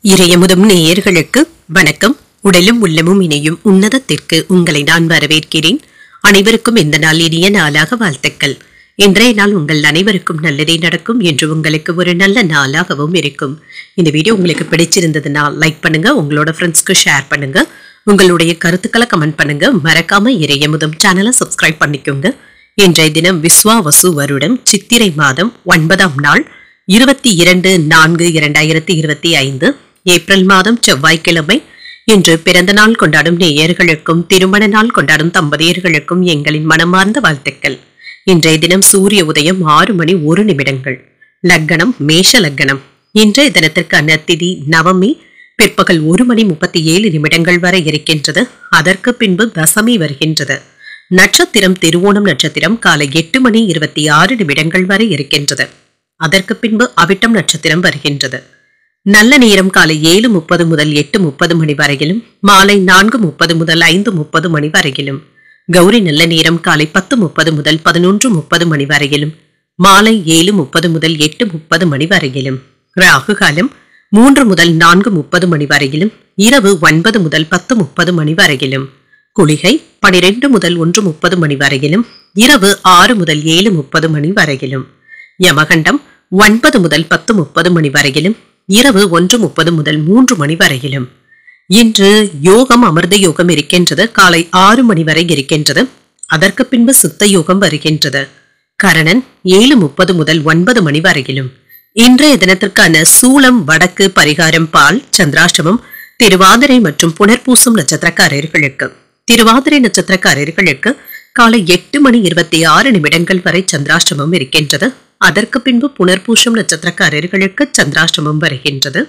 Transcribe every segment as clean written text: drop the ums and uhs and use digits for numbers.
இறையமுதும் நேயர்களுக்கு வணக்கம். உடலும் உள்ளமும் இணையும் உன்னதத்திற்கு உங்களை நான் வரவேற்கிறேன். அனைவருக்கும் இந்த நாள் இனிய நாளாக வாழ்த்துக்கள். இன்றைய நாள் உங்கள் அனைவருக்கும் நல்லதே நடக்கும் என்று உங்களுக்கு ஒரு நல்ல நாளாகவும் இருக்கும். இந்த வீடியோ உங்களுக்கு பிடிச்சிருந்ததுன்னா லைக் பண்ணுங்க, உங்களோட ஃப்ரெண்ட்ஸ்க்கு ஷேர் பண்ணுங்க, உங்களுடைய கருத்துக்களை கமெண்ட் பண்ணுங்க. மறக்காம இறையமுதும் சேனலை சப்ஸ்கிரைப் பண்ணிக்கோங்க. இன்றைய தினம் விஸ்வாவசு வருடம் சித்திரை மாதம் 9ஆம் நாள் 22/4/2025 ஏப்ரல் மாதம் செவ்வாய்க்கிழமை. இன்று பிறந்த நாள் கொண்டாடும் நேயர்களுக்கும் திருமண நாள் கொண்டாடும் தம்பதியர்களுக்கும் எங்களின் மனமார்ந்த வாழ்த்துக்கள். இன்றைய தினம் சூரிய உதயம் 6:01. லக்னம் மேஷ லக்னம். இன்றைய தினத்திற்கான திதி நவமி பிற்பகல் 1:37 வரை இருக்கின்றது. அதற்கு பின்பு தசமி வருகின்றது. நட்சத்திரம் திருவோணம் நட்சத்திரம் காலை 8:26 வரை இருக்கின்றது. அதற்கு பின்பு அவிட்டம் நட்சத்திரம் வருகின்றது. நல்ல நேரம் காலை 7:30 முதல் 8:30 வரையிலும், மாலை 4:30 முதல் 5:30 வரையிலும். கௌரி நல்ல நேரம் காலை 10:30 முதல் 11:30 வரையிலும், மாலை 7:30 முதல் 8:30 வரையிலும். ராகு காலம் 3 முதல் 4:30 வரையிலும், இரவு 9 முதல் 10:30 வரையிலும். குளிகை 12 முதல் 1:30 வரையிலும், இரவு 6 முதல் 7:30 வரையிலும். யமகண்டம் 9 முதல் 10:30 வரையிலும், இரவு 1:30 முதல் 3 வரையிலும். இன்று யோகம் அமிர்த யோகம் இருக்கின்றது. காலை 6 வரை இருக்கின்றது. அதற்கு பின்பு சித்த யோகம் வருகின்றது. கரணன் 7:30 முதல் 9 வரையிலும். இன்றைய தினத்திற்கான சூலம் வடக்கு, பரிகாரம் பால். சந்திராஷ்டமம் திருவாதிரை மற்றும் புனர்பூசம் நட்சத்திரக்காரர்களுக்கு. திருவாதிரை நட்சத்திரக்காரர்களுக்கு காலை 8:26 வரை சந்திராஷ்டமம் இருக்கின்றது. அதற்கு பின்பு புனர்பூசம் நட்சத்திரக்காரர்களுக்கு சந்திராஷ்டமம் வருகின்றது.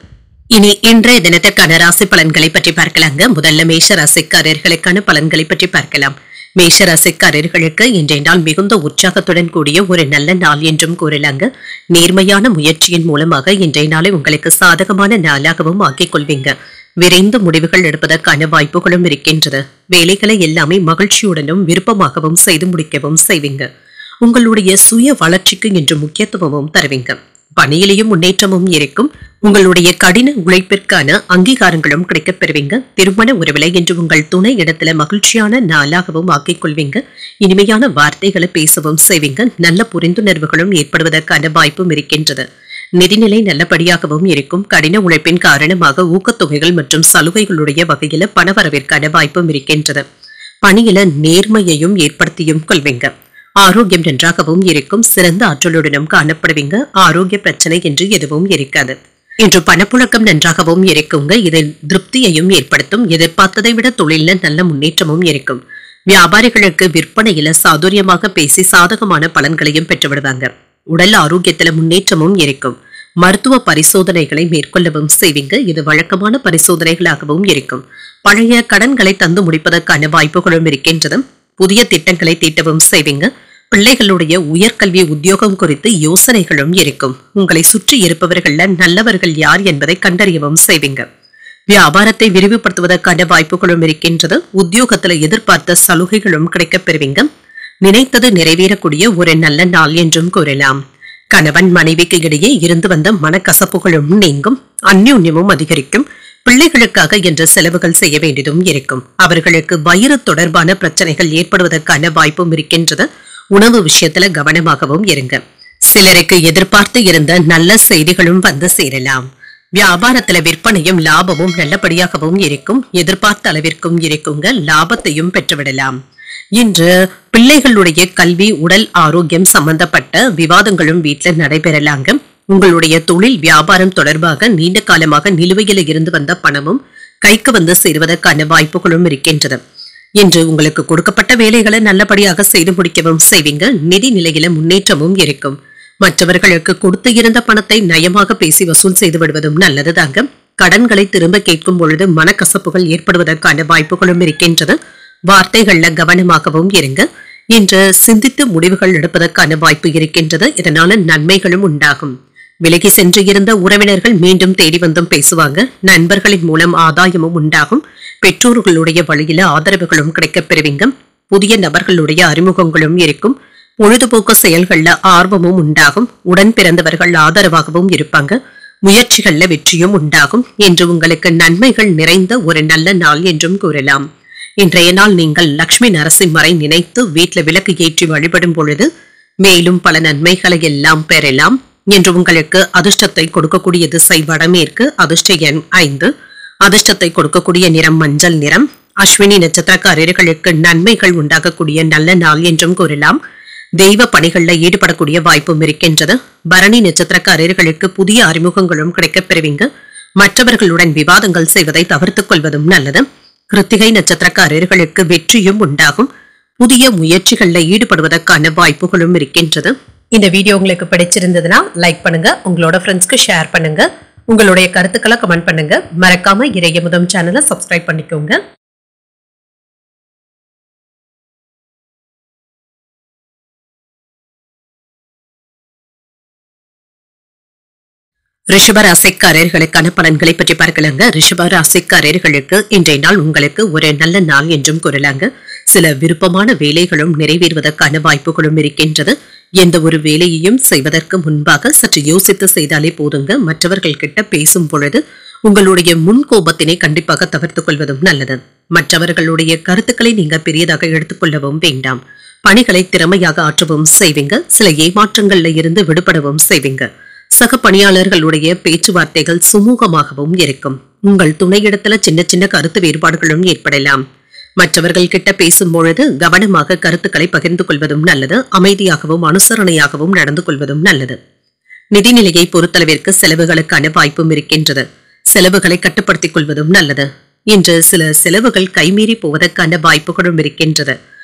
இனி இன்றைய தினத்திற்கான ராசி பலன்களை பற்றி பார்க்கலாங்க. முதல்ல மேஷ ராசிக்காரர்களுக்கான பலன்களை பற்றி பார்க்கலாம். மேஷ ராசிக்காரர்களுக்கு இன்றைய நாள் மிகுந்த உற்சாகத்துடன் கூடிய ஒரு நல்ல நாள் என்றும் கூறலாங்க. நேர்மையான முயற்சியின் மூலமாக இன்றைய நாளை உங்களுக்கு சாதகமான நாளாகவும் ஆக்கிக் கொள்வீங்க. விரைந்து முடிவுகள் எடுப்பதற்கான வாய்ப்புகளும் இருக்கின்றது. வேலைகளை எல்லாமே மகிழ்ச்சியுடனும் விருப்பமாகவும் செய்து முடிக்கவும் செய்வீங்க. உங்களுடைய சுய வளர்ச்சிக்கு இன்று முக்கியத்துவமும் தருவீங்க. பணியிலையும் முன்னேற்றமும் இருக்கும். உங்களுடைய கடின உழைப்பிற்கான அங்கீகாரங்களும் கிடைக்கப் பெறுவீங்க. திருமண உறவிலை என்று உங்கள் துணை இடத்துல மகிழ்ச்சியான நாளாகவும் ஆக்கிக் கொள்வீங்க. இனிமையான வார்த்தைகளை பேசவும் செய்வீங்க. நல்ல புரிந்துணர்வுகளும் ஏற்படுவதற்கான வாய்ப்பும் இருக்கின்றது. நிதிநிலை நல்லபடியாகவும் இருக்கும். கடின உழைப்பின் காரணமாக ஊக்கத்தொகைகள் மற்றும் சலுகைகளுடைய வகையில பணவரவிற்கான வாய்ப்பும் இருக்கின்றது. பணியில நேர்மையையும் ஏற்படுத்தியும் கொள்வீங்க. ஆரோக்கியம் நன்றாகவும் இருக்கும். சிறந்த ஆற்றலுடனும் காணப்படுவீங்க. ஆரோக்கிய பிரச்சனை என்று எதுவும் இருக்காது. இன்று பணப்புழக்கம் நன்றாகவும் இருக்குங்க. இது திருப்தியையும் ஏற்படுத்தும். எதிர்பார்த்ததை விட தொழில நல்ல முன்னேற்றமும் இருக்கும். வியாபாரிகளுக்கு விற்பனையில சாதுரியமாக பேசி சாதகமான பலன்களையும் பெற்றுவிடுவாங்க. உடல் ஆரோக்கியத்துல முன்னேற்றமும் இருக்கும். மருத்துவ பரிசோதனைகளை மேற்கொள்ளவும் செய்வீங்க. இது வழக்கமான பரிசோதனைகளாகவும் இருக்கும். பழைய கடன்களை தந்து முடிப்பதற்கான வாய்ப்புகளும் இருக்கின்றது. புதிய திட்டங்களை தீட்டவும் செய்வீங்க. பிள்ளைகளுடைய உயர்கல்வி உத்தியோகம் குறித்து யோசனைகளும் இருக்கும். உங்களை சுற்றி இருப்பவர்கள நல்லவர்கள் யார் என்பதை கண்டறியவும் செய்வீங்க. வியாபாரத்தை விரிவுபடுத்துவதற்கான வாய்ப்புகளும் இருக்கின்றது. உத்தியோகத்துல எதிர்பார்த்த சலுகைகளும் கிடைக்கப் பெறுவீங்க. நினைத்தது நிறைவேறக்கூடிய ஒரு நல்ல நாள் என்றும் கூறலாம். கணவன் மனைவிக்கு இடையே இருந்து வந்த மனக்கசப்புகளும் நீங்கும். அந்யோன்யமும் அதிகரிக்கும். பிள்ளைகளுக்காக என்ற செலவுகள் செய்ய வேண்டியதும் இருக்கும். அவர்களுக்கு வயிறு தொடர்பான பிரச்சனைகள் ஏற்படுவதற்கான வாய்ப்பும் இருக்கின்றது. உணவு விஷயத்துல கவனமாகவும் இருங்க. சிலருக்கு எதிர்பார்த்து இருந்த நல்ல செய்திகளும் வந்து சேரலாம். வியாபாரத்துல விற்பனையும் லாபமும் நல்லபடியாகவும் இருக்கும். எதிர்பார்த்த அளவிற்கும் இருக்குங்க. லாபத்தையும் பெற்றுவிடலாம். இன்று பிள்ளைகளுடைய கல்வி, உடல் ஆரோக்கியம் சம்பந்தப்பட்ட விவாதங்களும் வீட்டில் நடைபெறலாங்க. உங்களுடைய தொழில் வியாபாரம் தொடர்பாக நீண்ட காலமாக நிலுவையில் இருந்து வந்த பணமும் கைக்கு வந்து சேருவதற்கான வாய்ப்புகளும் இருக்கின்றது. இன்று உங்களுக்கு கொடுக்கப்பட்ட வேலைகளை நல்லபடியாக செய்து முடிக்கவும் செய்வீங்க. நிதி நிலையில முன்னேற்றமும் இருக்கும். மற்றவர்களுக்கு கொடுத்து இருந்த பணத்தை நயமாக பேசி வசூல் செய்து விடுவதும் நல்லதுதாங்க. கடன்களை திரும்ப கேட்கும் பொழுது மனக்கசப்புகள் ஏற்படுவதற்கான வாய்ப்புகளும் இருக்கின்றது. வார்த்தைகள்ல கவனமாகவும் இருங்க. இன்று சிந்தித்து முடிவுகள் எடுப்பதற்கான வாய்ப்பு இருக்கின்றது. இதனால நன்மைகளும் உண்டாகும். விலகி சென்று இருந்த உறவினர்கள் மீண்டும் தேடி வந்தும் பேசுவாங்க. நண்பர்களின் மூலம் ஆதாயமும் உண்டாகும். பெற்றோர்களுடைய வழியில ஆதரவுகளும் கிடைக்கப் பெறுவீங்க. புதிய நபர்களுடைய அறிமுகங்களும் இருக்கும். பொழுதுபோக்கு செயல்கள்ல ஆர்வமும் உண்டாகும். உடன் பிறந்தவர்கள் ஆதரவாகவும் இருப்பாங்க. முயற்சிகள்ல வெற்றியும் உண்டாகும் என்று உங்களுக்கு நன்மைகள் நிறைந்த ஒரு நல்ல நாள் என்றும் கூறலாம். இன்றைய நாள் நீங்கள் லட்சுமி நரசிம்மரை நினைத்து வீட்டுல விளக்கு ஏற்றி வழிபடும் பொழுது மேலும் பல நன்மைகளை எல்லாம் பெறலாம் என்று உங்களுக்கு அதிர்ஷ்டத்தை கொடுக்கக்கூடிய திசை வடமேற்கு, அதிர்ஷ்ட எண் 5, அதிர்ஷ்டத்தை கொடுக்கக்கூடிய நிறம் மஞ்சள் நிறம். அஸ்வினி நட்சத்திரக்காரர்களுக்கு நன்மைகள் உண்டாகக்கூடிய நல்ல நாள் என்றும் கூறலாம். தெய்வ பணிகள்ல ஈடுபடக்கூடிய வாய்ப்பும் இருக்கின்றது. பரணி நட்சத்திரக்காரர்களுக்கு புதிய அறிமுகங்களும் கிடைக்கப் பெறுவீங்க. மற்றவர்களுடன் விவாதங்கள் செய்வதை தவிர்த்துக் கொள்வதும் நல்லது. கிருத்திகை நட்சத்திரக்காரர்களுக்கு வெற்றியும் உண்டாகும். புதிய முயற்சிகள்ல ஈடுபடுவதற்கான வாய்ப்புகளும் இருக்கின்றது. இந்த வீடியோ உங்களுக்கு பிடிச்சிருந்ததுன்னா லைக் பண்ணுங்க, உங்களோட ஃப்ரெண்ட்ஸ்க்கு ஷேர் பண்ணுங்க, உங்களுடைய கருத்துக்களை கமெண்ட் பண்ணுங்க. மறக்காம இறையமுதம் சேனலை சப்ஸ்கிரைப் பண்ணிக்கோங்க. ரிஷப ராசிக்காரர்களுக்கான பலன்களை பற்றி பார்க்கலாங்க. ரிஷப ராசிக்காரர்களுக்கு இன்றைய நாள் உங்களுக்கு ஒரு நல்ல நாள் என்றும் கூறலாங்க. சில விருப்பமான வேலைகளும் நிறைவேறுவதற்கான வாய்ப்புகளும் இருக்கின்றது. எந்த ஒரு வேலையையும் செய்வதற்கு முன்பாக சற்று யோசித்து செய்தாலே போதுங்க. மற்றவர்கள் கிட்ட பேசும் பொழுது உங்களுடைய முன்கோபத்தினை கண்டிப்பாக தவிர்த்துக் கொள்வதும் நல்லது. மற்றவர்களுடைய கருத்துக்களை நீங்க பெரியதாக எடுத்துக்கொள்ளவும் வேண்டாம். பணிகளை திறமையாக ஆற்றவும் செய்வீங்க. சில ஏமாற்றங்கள்ல இருந்து விடுபடவும் செய்வீங்க. சக பணியாளர்களுடைய பேச்சுவார்த்தைகள் சுமூகமாகவும் இருக்கும். உங்கள் துணையிடத்துல சின்ன சின்ன கருத்து வேறுபாடுகளும் ஏற்படலாம். மற்றவர்கள் கிட்ட பேசும் பொழுது கவனமாக கருத்துக்களை பகிர்ந்து கொள்வதும் நல்லது. அமைதியாகவும் அனுசரணையாகவும் நடந்து கொள்வதும் நல்லது. நிதிநிலையை பொறுத்தளவிற்கு செலவுகளுக்கான வாய்ப்பும் இருக்கின்றது. செலவுகளை கட்டுப்படுத்திக் கொள்வதும் நல்லது. இன்று சில செலவுகள் கைமீறி போவதற்கான வாய்ப்புகளும் இருக்கின்றது.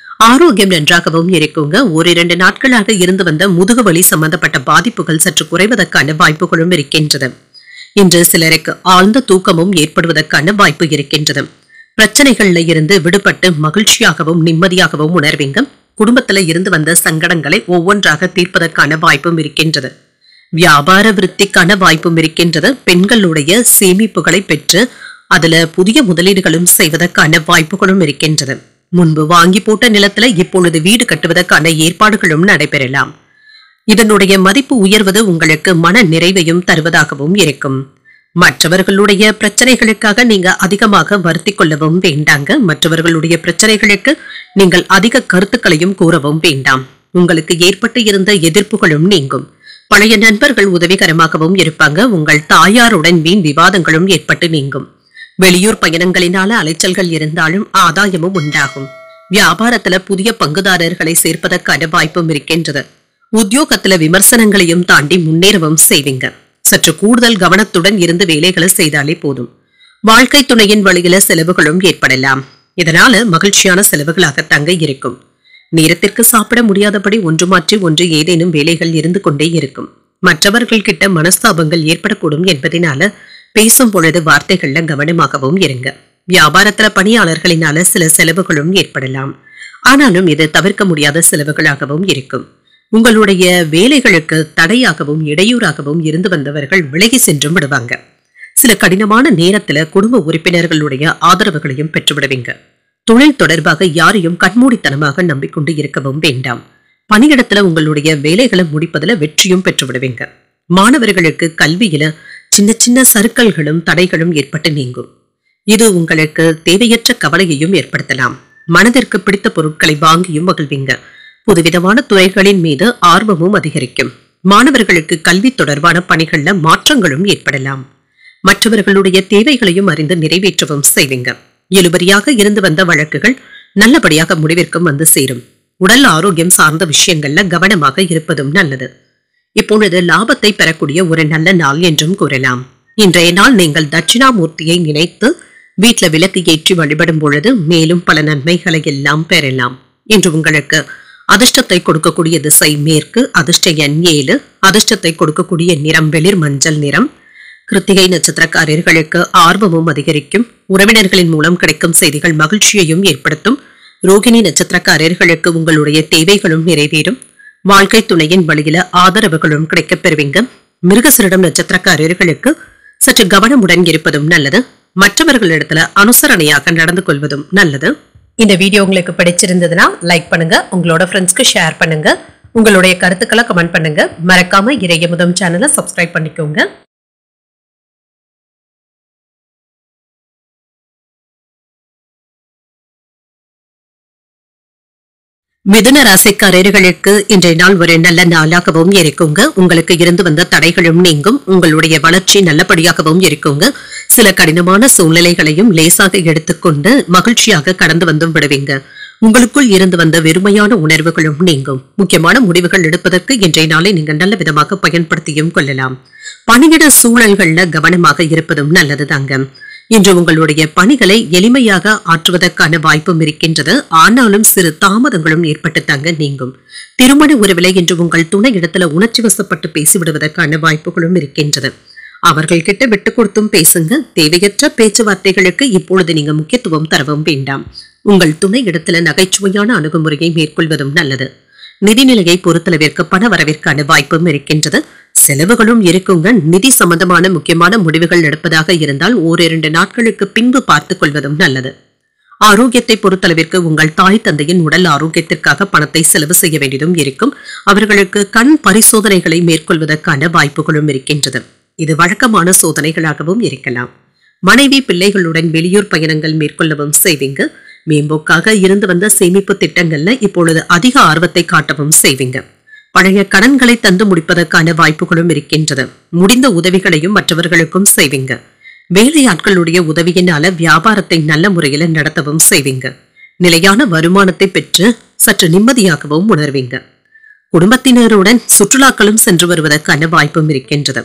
ஆரோக்கியம் நன்றாகவும் இருக்குங்க. 1-2 நாட்களாக இருந்து வந்த முதுகு வலி சம்பந்தப்பட்ட பாதிப்புகள் சற்று குறைவதற்கான வாய்ப்புகளும் இருக்கின்றது. இன்று சிலருக்கு ஆழ்ந்த தூக்கமும் ஏற்படுவதற்கான வாய்ப்பு இருக்கின்றது. பிரச்சனைகள்ல இருந்து விடுபட்டு மகிழ்ச்சியாகவும் நிம்மதியாகவும் உணர்வீங்க. குடும்பத்துல இருந்து வந்த சங்கடங்களை ஒவ்வொன்றாக தீர்ப்பதற்கான வாய்ப்பும் இருக்கின்றது. வியாபார விருத்திக்கான வாய்ப்பும் இருக்கின்றது. பெண்களுடைய சேமிப்புகளை பெற்று அதுல புதிய முதலீடுகளும் செய்வதற்கான வாய்ப்புகளும் இருக்கின்றது. முன்பு வாங்கி போட்ட நிலத்துல இப்பொழுது வீடு கட்டுவதற்கான ஏற்பாடுகளும் நடைபெறலாம். இதனுடைய மதிப்பு உயர்வது உங்களுக்கு மன நிறைவையும் தருவதாகவும் இருக்கும். மற்றவர்களுடைய பிரச்சனைகளுக்காக நீங்க அதிகமாக வருத்திக் கொள்ளவும் வேண்டாங்க. மற்றவர்களுடைய பிரச்சனைகளுக்கு நீங்கள் அதிக கருத்துக்களையும் கூறவும் வேண்டாம். உங்களுக்கு ஏற்பட்டு இருந்த எதிர்ப்புகளும் நீங்கும். பழைய நண்பர்கள் உதவிகரமாகவும் இருப்பாங்க. உங்கள் தாயாருடன் வீண் விவாதங்களும் ஏற்பட்டு நீங்கும். வெளியூர் பயணங்களினால அலைச்சல்கள் இருந்தாலும் ஆதாயமும் உண்டாகும். வியாபாரத்துல புதிய பங்குதாரர்களை சேர்ப்பதற்கான வாய்ப்பும் இருக்கின்றது. உத்தியோகத்துல விமர்சனங்களையும் தாண்டி முன்னேறவும் செய்வீங்க. சற்று கூடுதல் கவனத்துடன் இருந்து வேலைகளை செய்தாலே போதும். வாழ்க்கை துணையின் வழியில செலவுகளும் ஏற்படலாம். இதனால மகிழ்ச்சியான செலவுகளாக தங்க இருக்கும். நேரத்திற்கு சாப்பிட முடியாதபடி ஒன்று மாற்றி ஒன்று ஏதேனும் வேலைகள் இருந்து கொண்டே இருக்கும். மற்றவர்கள் கிட்ட மனஸ்தாபங்கள் ஏற்படக்கூடும் என்பதனால பேசும் பொழுது வார்த்தைகள்ல கவனமாகவும் இருங்க. வியாபாரத்துல பணியாளர்களினால சில செலவுகளும் ஏற்படலாம். ஆனாலும் இது தவிர்க்க முடியாத செலவுகளாகவும் இருக்கும். உங்களுடைய வேலைகளுக்கு தடையாகவும் இடையூறாகவும் இருந்து வந்தவர்கள் விலகி சென்றும் விடுவாங்க. சில கடினமான நேரத்துல குடும்ப உறுப்பினர்களுடைய ஆதரவுகளையும் பெற்றுவிடுவீங்க. தொழில் தொடர்பாக யாரையும் கண்மூடித்தனமாக நம்பிக்கொண்டு இருக்கவும் வேண்டாம். பணியிடத்துல உங்களுடைய வேலைகளை முடிப்பதுல வெற்றியும் பெற்றுவிடுவீங்க. மாணவர்களுக்கு கல்வியில சின்ன சின்ன சறுக்கல்களும் தடைகளும் ஏற்பட்டு நீங்கும். இது உங்களுக்கு தேவையற்ற கவலையையும் ஏற்படுத்தலாம். மனதிற்கு பிடித்த பொருட்களை வாங்கியும் மகிழ்வீங்க. புதுவிதமான துறைகளின் மீது ஆர்வமும் அதிகரிக்கும். மாணவர்களுக்கு கல்வி தொடர்பான பணிகள்ல மாற்றங்களும் ஏற்படலாம். மற்றவர்களுடைய தேவைகளையும் அறிந்து நிறைவேற்றவும் செய்வீங்க. இழுபறியாக இருந்து வந்த வழக்குகள் நல்லபடியாக முடிவிற்கும் வந்து சேரும். உடல் ஆரோக்கியம் சார்ந்த விஷயங்கள்ல கவனமாக இருப்பதும் நல்லது. இப்பொழுது லாபத்தை பெறக்கூடிய ஒரு நல்ல நாள் என்றும் கூறலாம். இன்றைய நாள் நீங்கள் தட்சிணாமூர்த்தியை நினைத்து வீட்டுல விளக்கு ஏற்றி வழிபடும் பொழுது மேலும் பல நன்மைகளை எல்லாம் பெறலாம். இன்று உங்களுக்கு அதிர்ஷ்டத்தை கொடுக்கக்கூடிய திசை மேற்கு, அதிர்ஷ்ட எண் 7, அதிர்ஷ்டத்தை கொடுக்கக்கூடிய நிறம் வெளிர் மஞ்சள் நிறம். கிருத்திகை நட்சத்திரக்காரர்களுக்கு ஆர்வமும் அதிகரிக்கும். உறவினர்களின் மூலம் கிடைக்கும் செய்திகள் மகிழ்ச்சியையும் ஏற்படுத்தும். ரோகிணி நட்சத்திரக்காரர்களுக்கு உங்களுடைய தேவைகளும் நிறைவேறும். வாழ்க்கை துணையின் வழியில ஆதரவுகளும் கிடைக்கப் பெறுவீங்க. மிருகசீரிடம் நட்சத்திரக்காரர்களுக்கு சற்று கவனமுடன் இருப்பதும் நல்லது. மற்றவர்களிடத்துல அனுசரணையாக நடந்து கொள்வதும் நல்லது. இந்த வீடியோ உங்களுக்கு பிடிச்சிருந்ததுன்னா லைக் பண்ணுங்க, உங்களோட ஃப்ரெண்ட்ஸ்க்கு ஷேர் பண்ணுங்க, உங்களுடைய கருத்துக்களை கமெண்ட் பண்ணுங்க. மறக்காம இறையமுதம் சேனலை சப்ஸ்கிரைப் பண்ணிக்கோங்க. மிதுன ராசிக்காரர்களுக்கு இன்றைய நாள் ஒரு நல்ல நாளாகவும் இருக்குங்க. உங்களுக்கு இருந்து வந்த தடைகளும் நீங்கும். உங்களுடைய வளர்ச்சி நல்லபடியாகவும் இருக்குங்க. சில கடினமான சூழ்நிலைகளையும் லேசாக எடுத்துக்கொண்டு மகிழ்ச்சியாக கடந்து வந்தும் விடுவீங்க. உங்களுக்குள் இருந்து வந்த வெறுமையான உணர்வுகளும் நீங்கும். முக்கியமான முடிவுகள் எடுப்பதற்கு இன்றைய நாளை நீங்கள் நல்ல விதமாக பயன்படுத்தியும் கொள்ளலாம். பணியிட சூழல்கள்ல கவனமாக இருப்பதும் நல்லது தாங்க. இன்று உங்களுடைய பணிகளை எளிமையாக ஆற்றுவதற்கான வாய்ப்பும் இருக்கின்றது. ஆனாலும் சிறு தாமதங்களும் ஏற்பட்டு தாங்க நீங்கும். திருமண உறவிலை இன்று உங்கள் துணை இடத்துல உணர்ச்சி வசப்பட்டு பேசிவிடுவதற்கான வாய்ப்புகளும் இருக்கின்றது. அவர்கள் கிட்ட விட்டு கொடுத்தும் பேசுங்க. தேவையற்ற பேச்சுவார்த்தைகளுக்கு இப்பொழுது நீங்க முக்கியத்துவம் தரவும் வேண்டாம். உங்கள் துணை இடத்துல நகைச்சுவையான அணுகுமுறையை மேற்கொள்வதும் நல்லது. நிதிநிலையை பொறுத்தளவிற்கு பண வரவிற்கான வாய்ப்பும் இருக்கின்றது. செலவுகளும் இருக்குங்க. நிதி சம்பந்தமான முக்கியமான முடிவுகள் எடுப்பதாக இருந்தால் ஓரிரண்டு நாட்களுக்கு பின்பு பார்த்துக் கொள்வதும் நல்லது. ஆரோக்கியத்தை பொறுத்தளவிற்கு உங்கள் தாய் தந்தையின் உடல் ஆரோக்கியத்திற்காக பணத்தை செலவு செய்ய வேண்டியதும் இருக்கும். அவர்களுக்கு கண் பரிசோதனைகளை மேற்கொள்வதற்கான வாய்ப்புகளும் இருக்கின்றது. இது வழக்கமான சோதனைகளாகவும் இருக்கலாம். மனைவி பிள்ளைகளுடன் வெளியூர் பயணங்கள் மேற்கொள்ளவும் செய்வீங்க. மேம்போக்காக இருந்து வந்த சேமிப்பு திட்டங்கள்ல இப்பொழுது அதிக ஆர்வத்தை காட்டவும் செய்வீங்க. பழைய கடன்களை தந்து முடிப்பதற்கான வாய்ப்புகளும் இருக்கின்றது. முடிந்த உதவிகளையும் மற்றவர்களுக்கும் செய்வீங்க. வேலையாட்களுடைய உதவியினால வியாபாரத்தை நல்ல முறையில நடத்தவும் செய்வீங்க. நிலையான வருமானத்தை பெற்று சற்று நிம்மதியாகவும் உணர்வீங்க. குடும்பத்தினருடன் சுற்றுலாக்களும் சென்று வருவதற்கான வாய்ப்பும் இருக்கின்றது.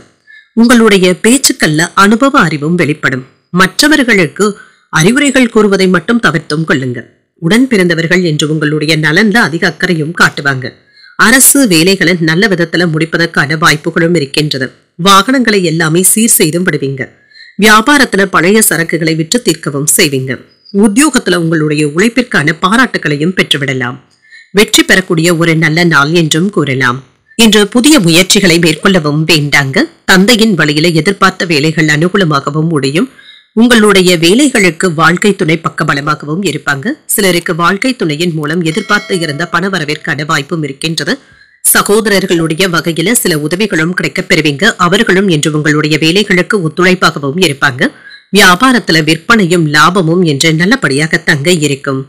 உங்களுடைய பேச்சுக்கள்ல அனுபவ அறிவும் வெளிப்படும். மற்றவர்களுக்கு அறிவுரைகள் கூறுவதை மட்டும் தவிர்த்தும் கொள்ளுங்க. உடன் பிறந்தவர்கள் என்று உங்களுடைய நலன்ல அதிக அக்கறையும் காட்டுவாங்க. அரசு வேலைகளை நல்ல விதத்துல முடிப்பதற்கான வாய்ப்புகளும் இருக்கின்றது. வாகனங்களை எல்லாமே சீர் செய்தும் விடுவீங்க. வியாபாரத்துல பழைய சரக்குகளை விற்று தீர்க்கவும் செய்வீங்க. உத்தியோகத்துல உங்களுடைய உழைப்பிற்கான பாராட்டுகளையும் பெற்றுவிடலாம். வெற்றி பெறக்கூடிய ஒரு நல்ல நாள் என்றும் கூறலாம். இன்று புதிய முயற்சிகளை மேற்கொள்ளவும் வேண்டாங்க. தந்தையின் வழியில எதிர்பார்த்த வேலைகள் அனுகூலமாகவும் முடியும். உங்களுடைய வேலைகளுக்கு வாழ்க்கை துணை பக்கபலமாகவும் இருப்பாங்க. சிலருக்கு வாழ்க்கை துணையின் மூலம் எதிர்பார்த்து இருந்த பண வரவிற்கான வாய்ப்பும் இருக்கின்றது. சகோதரர்களுடைய வகையில சில உதவிகளும் கிடைக்கப் பெறுவீங்க. அவர்களும் என்று உங்களுடைய வேலைகளுக்கு ஒத்துழைப்பாகவும் இருப்பாங்க. வியாபாரத்துல விற்பனையும் லாபமும் என்று நல்லபடியாக தங்க இருக்கும்.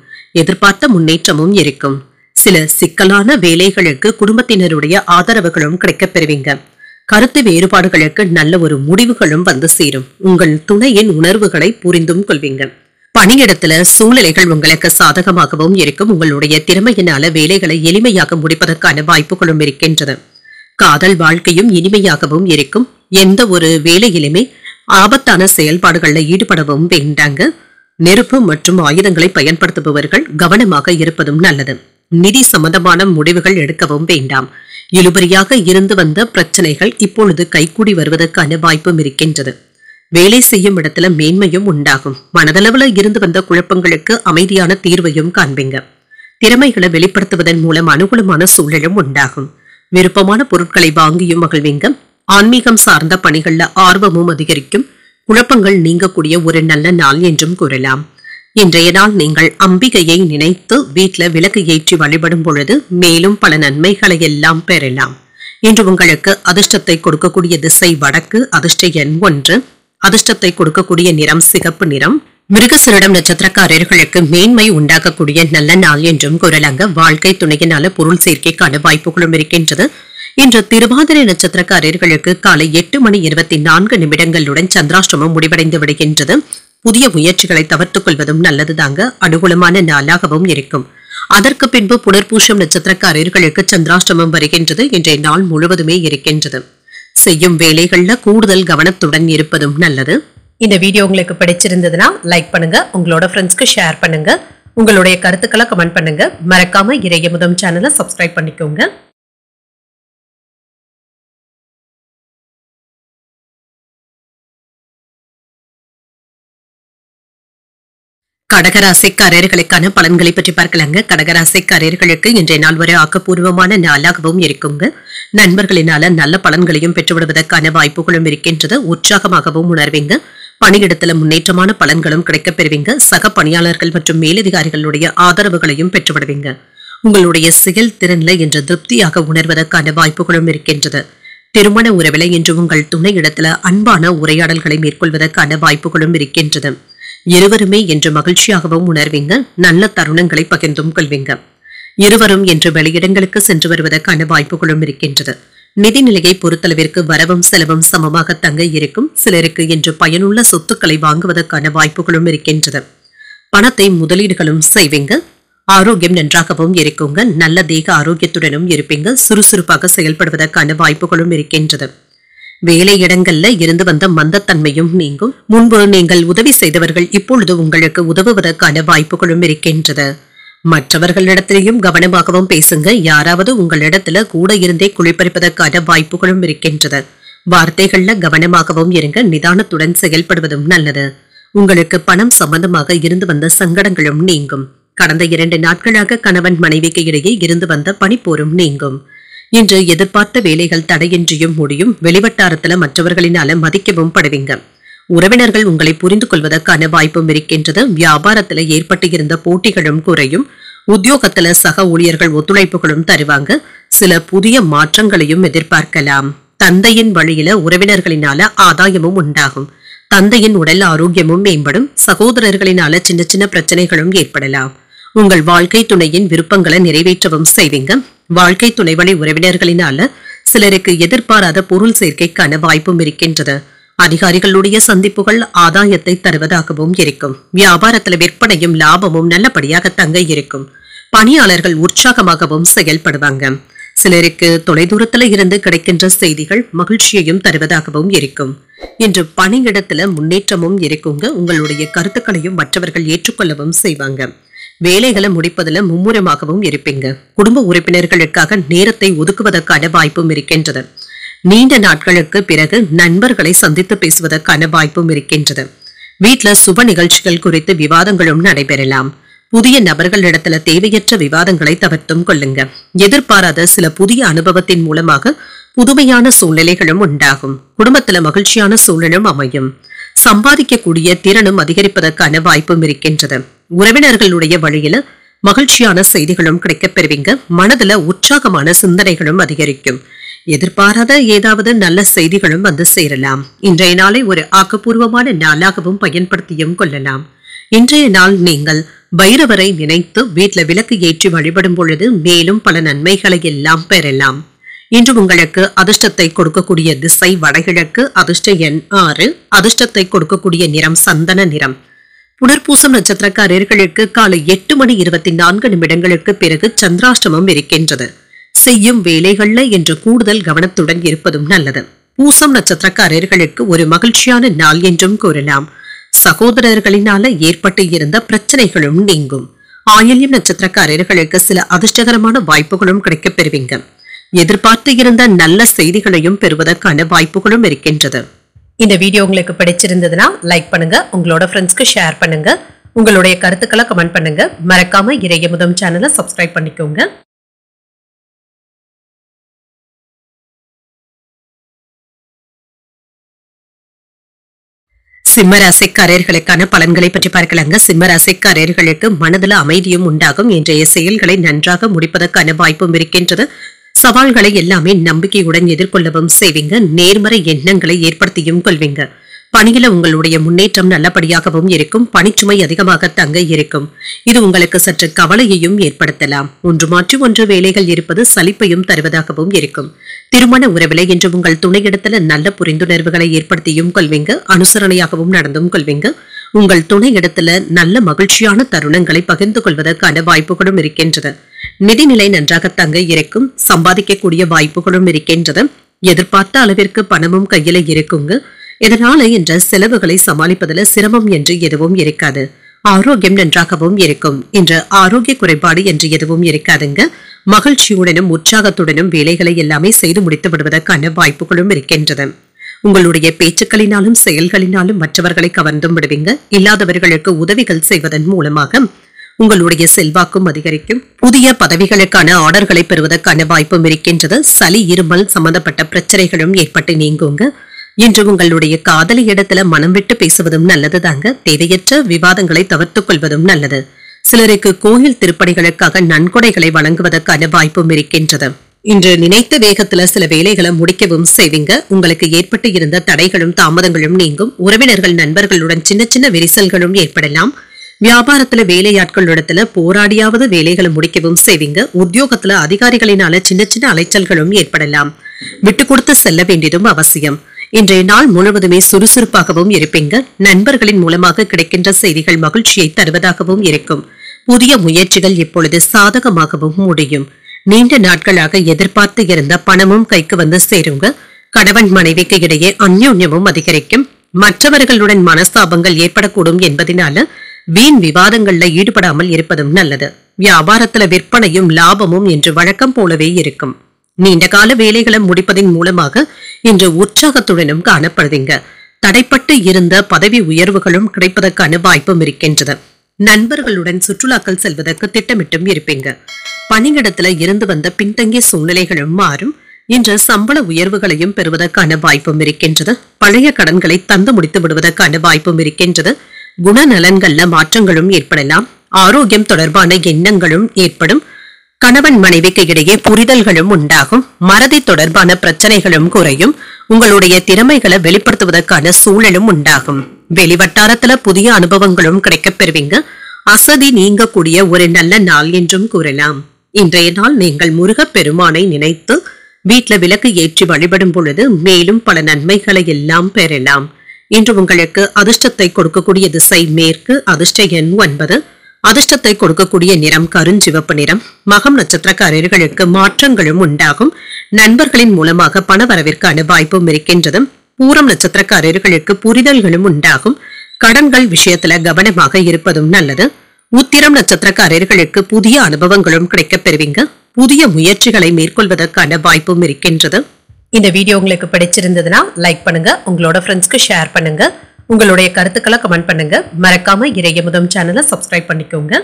எதிர்பார்த்த முன்னேற்றமும் இருக்கும். சில சிக்கலான வேலைகளுக்கு குடும்பத்தினருடைய ஆதரவுகளும் கிடைக்கப் பெறுவீங்க. கருத்து வேறுபாடுகளுக்கு நல்ல ஒரு முடிவுகளும் வந்து சேரும். உங்கள் துணையின் உணர்வுகளை புரிந்தும் கொள்வீங்க. பணியிடத்துல சூழ்நிலைகள் உங்களுக்கு சாதகமாகவும் இருக்கும். உங்களுடைய திறமையினால வேலைகளை எளிமையாக முடிப்பதற்கான வாய்ப்புகளும் இருக்கின்றது. காதல் வாழ்க்கையும் இனிமையாகவும் இருக்கும். எந்த ஒரு வேலையிலுமே ஆபத்தான செயல்பாடுகள்ல ஈடுபடவும் வேண்டாங்க. நெருப்பு மற்றும் ஆயுதங்களை பயன்படுத்துபவர்கள் கவனமாக இருப்பதும் நல்லது. நிதி சம்பந்தமான முடிவுகள் எடுக்கவும் வேண்டாம். இழுபறியாக இருந்து வந்த பிரச்சனைகள் இப்பொழுது கைகூடி வருவதற்கான வாய்ப்பும் இருக்கின்றது. வேலை செய்யும் இடத்துல மேன்மையும் உண்டாகும். மனதளவுல இருந்து வந்த குழப்பங்களுக்கு அமைதியான தீர்வையும் காண்பீங்க. திறமைகளை வெளிப்படுத்துவதன் மூலம் அனுகூலமான சூழலும் உண்டாகும். விருப்பமான பொருட்களை வாங்கியும் மகிழ்வீங்க. ஆன்மீகம் சார்ந்த பணிகள்ல ஆர்வமும் அதிகரிக்கும். குழப்பங்கள் நீங்கக்கூடிய ஒரு நல்ல நாள் என்றும் கூறலாம். இன்றைய நாள் நீங்கள் அம்பிகையை நினைத்து வீட்டுல விளக்கு ஏற்றி வழிபடும் பொழுது மேலும் பல நன்மைகளை எல்லாம் பெறலாம். இன்று உங்களுக்கு அதிர்ஷ்டத்தை கொடுக்கக்கூடிய திசை வடக்கு. அதிர்ஷ்ட எண் 1. அதிர்ஷ்டத்தை கொடுக்கக்கூடிய நிறம் சிகப்பு நிறம். மிருகசீரிடம் நட்சத்திரக்காரர்களுக்கு மேன்மை உண்டாகக்கூடிய நல்ல நாள் என்றும் கூறலாங்க. வாழ்க்கை துணையினால பொருள் சேர்க்கைக்கான வாய்ப்புகளும் இருக்கின்றது. இன்று திருவாதிரை நட்சத்திரக்காரர்களுக்கு காலை 8:24 சந்திராஷ்டமம் முடிவடைந்து விடுகின்றது. புதிய முயற்சிகளை தவிர்த்துக் கொள்வதும் நல்லதுதாங்க. அனுகூலமான நாளாகவும் இருக்கும். அதற்கு பின்பு புனர்பூசம் நட்சத்திரக்காரர்களுக்கு சந்திராஷ்டமம் வருகின்றது. இன்றைய நாள் முழுவதுமே இருக்கின்றது. செய்யும் வேலைகள்ல கூடுதல் கவனத்துடன் இருப்பதும் நல்லது. இந்த வீடியோ உங்களுக்கு பிடிச்சிருந்ததுன்னா லைக் பண்ணுங்க. உங்களோட ஃப்ரெண்ட்ஸ்க்கு ஷேர் பண்ணுங்க. உங்களுடைய கருத்துக்களை கமெண்ட் பண்ணுங்க. மறக்காம இறையமுதம் சேனலை சப்ஸ்கிரைப் பண்ணிக்கோங்க. கடகராசிக்காரர்களுக்கான பலன்களை பற்றி பார்க்கலாங்க. கடகராசிக்காரர்களுக்கு இன்றைய நாள் ஒரு ஆக்கப்பூர்வமான நாளாகவும் இருக்குங்க. நண்பர்களினால நல்ல பலன்களையும் பெற்றுவிடுவதற்கான வாய்ப்புகளும் இருக்கின்றது. உற்சாகமாகவும் உணர்வீங்க. பணியிடத்துல முன்னேற்றமான பலன்களும் கிடைக்கப் பெறுவீங்க. சக பணியாளர்கள் மற்றும் மேலதிகாரிகளுடைய ஆதரவுகளையும் பெற்றுவிடுவீங்க. உங்களுடைய செயல் திறன்ல இன்று திருப்தியாக உணர்வதற்கான வாய்ப்புகளும் இருக்கின்றது. திருமண உறவில இன்று உங்கள் துணை இடத்துல அன்பான உரையாடல்களை மேற்கொள்வதற்கான வாய்ப்புகளும் இருக்கின்றது. இருவருமே என்று மகிழ்ச்சியாகவும் உணர்வீங்க. நல்ல தருணங்களை பகிர்ந்தும் கொள்வீங்க. இருவரும் என்று வெளியிடங்களுக்கு சென்று வருவதற்கான வாய்ப்புகளும் இருக்கின்றது. நிதிநிலையை பொறுத்தளவிற்கு வரவும் செலவும் சமமாக தங்க இருக்கும். சிலருக்கு இன்று பயனுள்ள சொத்துக்களை வாங்குவதற்கான வாய்ப்புகளும் இருக்கின்றது. பணத்தை முதலீடுகளும் செய்வீங்க. ஆரோக்கியம் நன்றாகவும் இருக்குங்க. நல்ல தேக ஆரோக்கியத்துடனும் இருப்பீங்க. சுறுசுறுப்பாக செயல்படுவதற்கான வாய்ப்புகளும் இருக்கின்றது. வேலை இடங்கள்ல இருந்து வந்த மந்தத்தன்மையும் நீங்கும். முன்பு நீங்கள் உதவி செய்தவர்கள் இப்பொழுது உங்களுக்கு உதவுவதற்கான வாய்ப்புகளும் இருக்கின்றது. மற்றவர்களிடத்திலையும் கவனமாகவும் பேசுங்க. யாராவது உங்களிடத்துல கூட இருந்தே குளிப்பறிப்பதற்கான வாய்ப்புகளும் இருக்கின்றது. வார்த்தைகள்ல கவனமாகவும் இருங்க. நிதானத்துடன் செயல்படுவதும் நல்லது. உங்களுக்கு பணம் சம்பந்தமாக இருந்து வந்த சங்கடங்களும் நீங்கும். கடந்த 2 நாட்களாக கணவன் மனைவிக்கு இடையே இருந்து வந்த பனிப்போரும் நீங்கும். இன்று எதிர்பார்த்த வேலைகள் தடையின்றியும் முடியும். வெளிவட்டாரத்துல மற்றவர்களினால மதிக்கவும் படுவீங்க. உறவினர்கள் உங்களை புரிந்து கொள்வதற்கான வாய்ப்பும் இருக்கின்றது. வியாபாரத்துல ஏற்பட்டு இருந்த போட்டிகளும் குறையும். உத்தியோகத்துல சக ஊழியர்கள் ஒத்துழைப்புகளும் தருவாங்க. சில புதிய மாற்றங்களையும் எதிர்பார்க்கலாம். தந்தையின் வழியில உறவினர்களினால ஆதாயமும் உண்டாகும். தந்தையின் உடல் ஆரோக்கியமும் மேம்படும். சகோதரர்களினால சின்ன சின்ன பிரச்சனைகளும் ஏற்படலாம். உங்கள் வாழ்க்கை துணையின் விருப்பங்களை நிறைவேற்றவும் செய்வீங்க. வாழ்க்கை துணை வழி உறவினர்களினால சிலருக்கு எதிர்பாராத பொருள் சேர்க்கைக்கான வாய்ப்பும் இருக்கின்றது. அதிகாரிகளுடைய சந்திப்புகள் ஆதாயத்தை தருவதாகவும் இருக்கும். வியாபாரத்தில் விற்பனையும் லாபமும் நல்லபடியாக தங்க இருக்கும். பணியாளர்கள் உற்சாகமாகவும் செயல்படுவாங்க. சிலருக்கு தொலைதூரத்துல இருந்து கிடைக்கின்ற செய்திகள் மகிழ்ச்சியையும் தருவதாகவும் இருக்கும். இன்று பணியிடத்துல முன்னேற்றமும் இருக்குங்க. உங்களுடைய கருத்துக்களையும் மற்றவர்கள் ஏற்றுக்கொள்ளவும் செய்வாங்க. வேலைகளை முடிப்பதில் மும்முரமாகவும் இருப்பீங்க. குடும்ப உறுப்பினர்களுக்காக நேரத்தை ஒதுக்குவதற்கான வாய்ப்பும் இருக்கின்றது. நீண்ட நாட்களுக்கு பிறகு நண்பர்களை சந்தித்து பேசுவதற்கான வாய்ப்பும் இருக்கின்றது. வீட்டுல சுப நிகழ்ச்சிகள் குறித்து விவாதங்களும் நடைபெறலாம். புதிய நபர்களிடத்துல தேவையற்ற விவாதங்களை தவிர்த்தும் கொள்ளுங்க. எதிர்பாராத சில புதிய அனுபவத்தின் மூலமாக புதுமையான சூழ்நிலைகளும் உண்டாகும். குடும்பத்துல மகிழ்ச்சியான சூழலும் அமையும். சம்பாதிக்கக்கூடிய திறனும் அதிகரிப்பதற்கான வாய்ப்பும் இருக்கின்றது. உறவினர்களுடைய வழியில மகிழ்ச்சியான செய்திகளும் கிடைக்கப் பெறுவீங்க. மனதுல உற்சாகமான சிந்தனைகளும் அதிகரிக்கும். எதிர்பாராத ஏதாவது நல்ல செய்திகளும் வந்து சேரலாம். இன்றைய நாளை ஒரு ஆக்கப்பூர்வமான நாளாகவும் பயன்படுத்தியும் கொள்ளலாம். இன்றைய நாள் நீங்கள் பைரவரை நினைத்து வீட்டுல விளக்கு ஏற்றி வழிபடும் பொழுது மேலும் பல நன்மைகளை எல்லாம் பெறலாம். இன்று உங்களுக்கு அதிர்ஷ்டத்தை கொடுக்கக்கூடிய திசை வடகிழக்கு. அதிர்ஷ்ட எண் 6. அதிர்ஷ்டத்தை கொடுக்கக்கூடிய நிறம் சந்தன நிறம். புனர்பூசம் நட்சத்திரக்காரர்களுக்கு காலை 8:24 பிறகு சந்திராஷ்டமம் இருக்கின்றது. செய்யும் வேலைகள்ல என்று கூடுதல் கவனத்துடன் இருப்பதும் நல்லது. பூசம் நட்சத்திரக்காரர்களுக்கு ஒரு மகிழ்ச்சியான நாள் என்றும் கூறலாம். சகோதரர்களினால ஏற்பட்டு இருந்த பிரச்சனைகளும் நீங்கும். ஆயில்யம் நட்சத்திரக்காரர்களுக்கு சில அதிர்ஷ்டகரமான வாய்ப்புகளும் கிடைக்கப் பெறுவீங்க. எதிர்பார்த்து இருந்த நல்ல செய்திகளையும் பெறுவதற்கான வாய்ப்புகளும் இருக்கின்றது. இந்த வீடியோ உங்களுக்கு பிடிச்சிருந்ததுன்னா லைக் பண்ணுங்க. உங்களோட ஃப்ரெண்ட்ஸ்க்கு ஷேர் பண்ணுங்க. உங்களுடைய கருத்துக்களை கமெண்ட் பண்ணுங்க. மறக்காம இறையமுதம் சேனலை சப்ஸ்கிரைப் பண்ணிக்கோங்க. சிம்மராசிக்காரர்களுக்கான பலன்களை பற்றி பார்க்கலாங்க. சிம்மராசிக்காரர்களுக்கு மனதில் அமைதியும் உண்டாகும். இன்றைய செயல்களை நன்றாக முடிப்பதற்கான வாய்ப்பும் இருக்கின்றது. சவால்களை எல்லாமே நம்பிக்கையுடன் எதிர்கொள்ளவும் செய்வீங்க. நேர்மறை எண்ணங்களை ஏற்படுத்தியும் கொள்வீங்க. பணியில உங்களுடைய முன்னேற்றம் நல்லபடியாகவும் இருக்கும். பணிச்சுமை அதிகமாக தங்க இருக்கும். இது உங்களுக்கு சற்று கவலையையும் ஏற்படுத்தலாம். ஒன்று மாற்றி ஒன்று வேலைகள் இருப்பது சலிப்பையும் தருவதாகவும் இருக்கும். திருமண உறவில இன்று உங்கள் துணையிடத்துல நல்ல புரிந்துணர்வுகளை ஏற்படுத்தியும் கொள்வீங்க. அனுசரணையாகவும் நடந்தும் கொள்வீங்க. உங்கள் துணையிடத்துல நல்ல மகிழ்ச்சியான தருணங்களை பகிர்ந்து கொள்வதற்கான வாய்ப்புகளும் இருக்கின்றது. நிதிநிலை நன்றாக தங்க இருக்கும். சம்பாதிக்கக்கூடிய வாய்ப்புகளும் இருக்கின்றது. எதிர்பார்த்த அளவிற்கு பணமும் கையில இருக்குங்க. இதனால என்ற செலவுகளை சமாளிப்பதில் சிரமம் என்று எதுவும் இருக்காது. ஆரோக்கியம் நன்றாகவும் இருக்கும். இன்று ஆரோக்கிய குறைபாடு என்று எதுவும் இருக்காதுங்க. மகிழ்ச்சியுடனும் உற்சாகத்துடனும் வேலைகளை எல்லாமே செய்து முடித்து விடுவதற்கான வாய்ப்புகளும் இருக்கின்றது. உங்களுடைய பேச்சுக்களினாலும் செயல்களினாலும் மற்றவர்களை கவர்ந்தும் விடுவீங்க. இல்லாதவர்களுக்கு உதவிகள் செய்வதன் மூலமாக உங்களுடைய செல்வாக்கும் அதிகரிக்கும். புதிய பதவிகளுக்கான ஆர்டர்களை பெறுவதற்கான வாய்ப்பும் இருக்கின்றது. சளி இருமல் சம்பந்தப்பட்ட பிரச்சனைகளும் ஏற்பட்டு நீங்குங்க. இன்று உங்களுடைய காதலி இடத்துல மனம் விட்டு பேசுவதும் நல்லது தாங்க. தேவையற்ற விவாதங்களை தவிர்த்துக் கொள்வதும் நல்லது. சிலருக்கு கோயில் திருப்பணிகளுக்காக நன்கொடைகளை வழங்குவதற்கான வாய்ப்பும் இருக்கின்றது. இன்று நினைத்த வேகத்துல சில வேலைகளை முடிக்கவும் செய்வீங்க. உங்களுக்கு ஏற்பட்டு இருந்த தடைகளும் தாமதங்களும் நீங்கும். உறவினர்கள் நண்பர்களுடன் சின்ன சின்ன விரிசல்களும் ஏற்படலாம். வியாபாரத்துல வேலையாட்கள் இடத்துல போராடியாவது வேலைகளை முடிக்கவும் செய்வீங்க. உத்தியோகத்துல அதிகாரிகளினால சின்ன சின்ன அலைச்சல்களும் ஏற்படலாம். விட்டு கொடுத்து செல்ல வேண்டியதும் அவசியம். இன்றைய நாள் முழுவதுமே சுறுசுறுப்பாகவும் இருப்பீங்க. நண்பர்களின் மூலமாக கிடைக்கின்ற செய்திகள் மகிழ்ச்சியை தருவதாகவும் இருக்கும். புதிய முயற்சிகள் இப்பொழுது சாதகமாகவும் முடியும். நீண்ட நாட்களாக எதிர்பார்த்து இருந்த பணமும் கைக்கு வந்து சேருங்க. கணவன் மனைவிக்கு இடையே அந்யோன்யமும் அதிகரிக்கும். மற்றவர்களுடன் மனஸ்தாபங்கள் ஏற்படக்கூடும் என்பதனால வீண் விவாதங்கள்ல ஈடுபடாமல் இருப்பதும் நல்லது. வியாபாரத்துல விற்பனையும் லாபமும் என்று வழக்கம் போலவே இருக்கும். நீண்ட கால வேலைகளை முடிப்பதன் மூலமாக இன்று உற்சாகத்துடனும் காணப்படுவீங்க. தடைப்பட்டு இருந்த பதவி உயர்வுகளும் கிடைப்பதற்கான வாய்ப்பும் இருக்கின்றது. நண்பர்களுடன் சுற்றுலாக்கள் செல்வதற்கு திட்டமிட்டும் இருப்பீங்க. பணியிடத்துல இருந்து வந்த பின்தங்கிய சூழ்நிலைகளும் மாறும். இன்று சம்பள உயர்வுகளையும் பெறுவதற்கான வாய்ப்பும் இருக்கின்றது. பழைய கடன்களை தந்து முடித்து விடுவதற்கான வாய்ப்பும் இருக்கின்றது. குணநலன்கள்ல மாற்றங்களும் ஏற்படலாம். ஆரோக்கியம் தொடர்பான எண்ணங்களும் ஏற்படும். கணவன் மனைவிக்கு இடையே புரிதல்களும் உண்டாகும். மறதி தொடர்பான பிரச்சனைகளும் குறையும். உங்களுடைய திறமைகளை வெளிப்படுத்துவதற்கான சூழலும் உண்டாகும். வெளிவட்டாரத்துல புதிய அனுபவங்களும் கிடைக்கப் பெறுவீங்க. அசதி நீங்கக்கூடிய ஒரு நல்ல நாள் என்றும் கூறலாம். இன்றைய நாள் நீங்கள் முருகப் பெருமானை நினைத்து வீட்டுல விளக்கு ஏற்றி வழிபடும் பொழுது மேலும் பல நன்மைகளை எல்லாம் பெறலாம். இன்று உங்களுக்கு அதிர்ஷ்டத்தை கொடுக்கக்கூடிய திசை மேற்கு. அதிர்ஷ்ட எண் 9. அதிர்ஷ்டத்தை கொடுக்கக்கூடிய நிறம் கருஞ்சிவப்பு நிறம். மகம் நட்சத்திரக்காரர்களுக்கு மாற்றங்களும் உண்டாகும். நண்பர்களின் மூலமாக பணவரவிற்கான வாய்ப்பும் இருக்கின்றது. பூரம் நட்சத்திரக்காரர்களுக்கு புரிதல்களும் உண்டாகும். கடன்கள் விஷயத்துல கவனமாக இருப்பதும் நல்லது. உத்திரம் நட்சத்திரக்காரர்களுக்கு புதிய அனுபவங்களும் கிடைக்கப் பெறுவீங்க. புதிய முயற்சிகளை மேற்கொள்வதற்கான வாய்ப்பும் இருக்கின்றது. இந்த வீடியோ உங்களுக்கு பிடிச்சிருந்ததுன்னா லைக் பண்ணுங்க. உங்களோட ஃப்ரெண்ட்ஸ்க்கு ஷேர் பண்ணுங்க. உங்களுடைய கருத்துக்களை கமெண்ட் பண்ணுங்க. மறக்காம இறையமுதம் சேனலை சப்ஸ்கிரைப் பண்ணிக்கோங்க.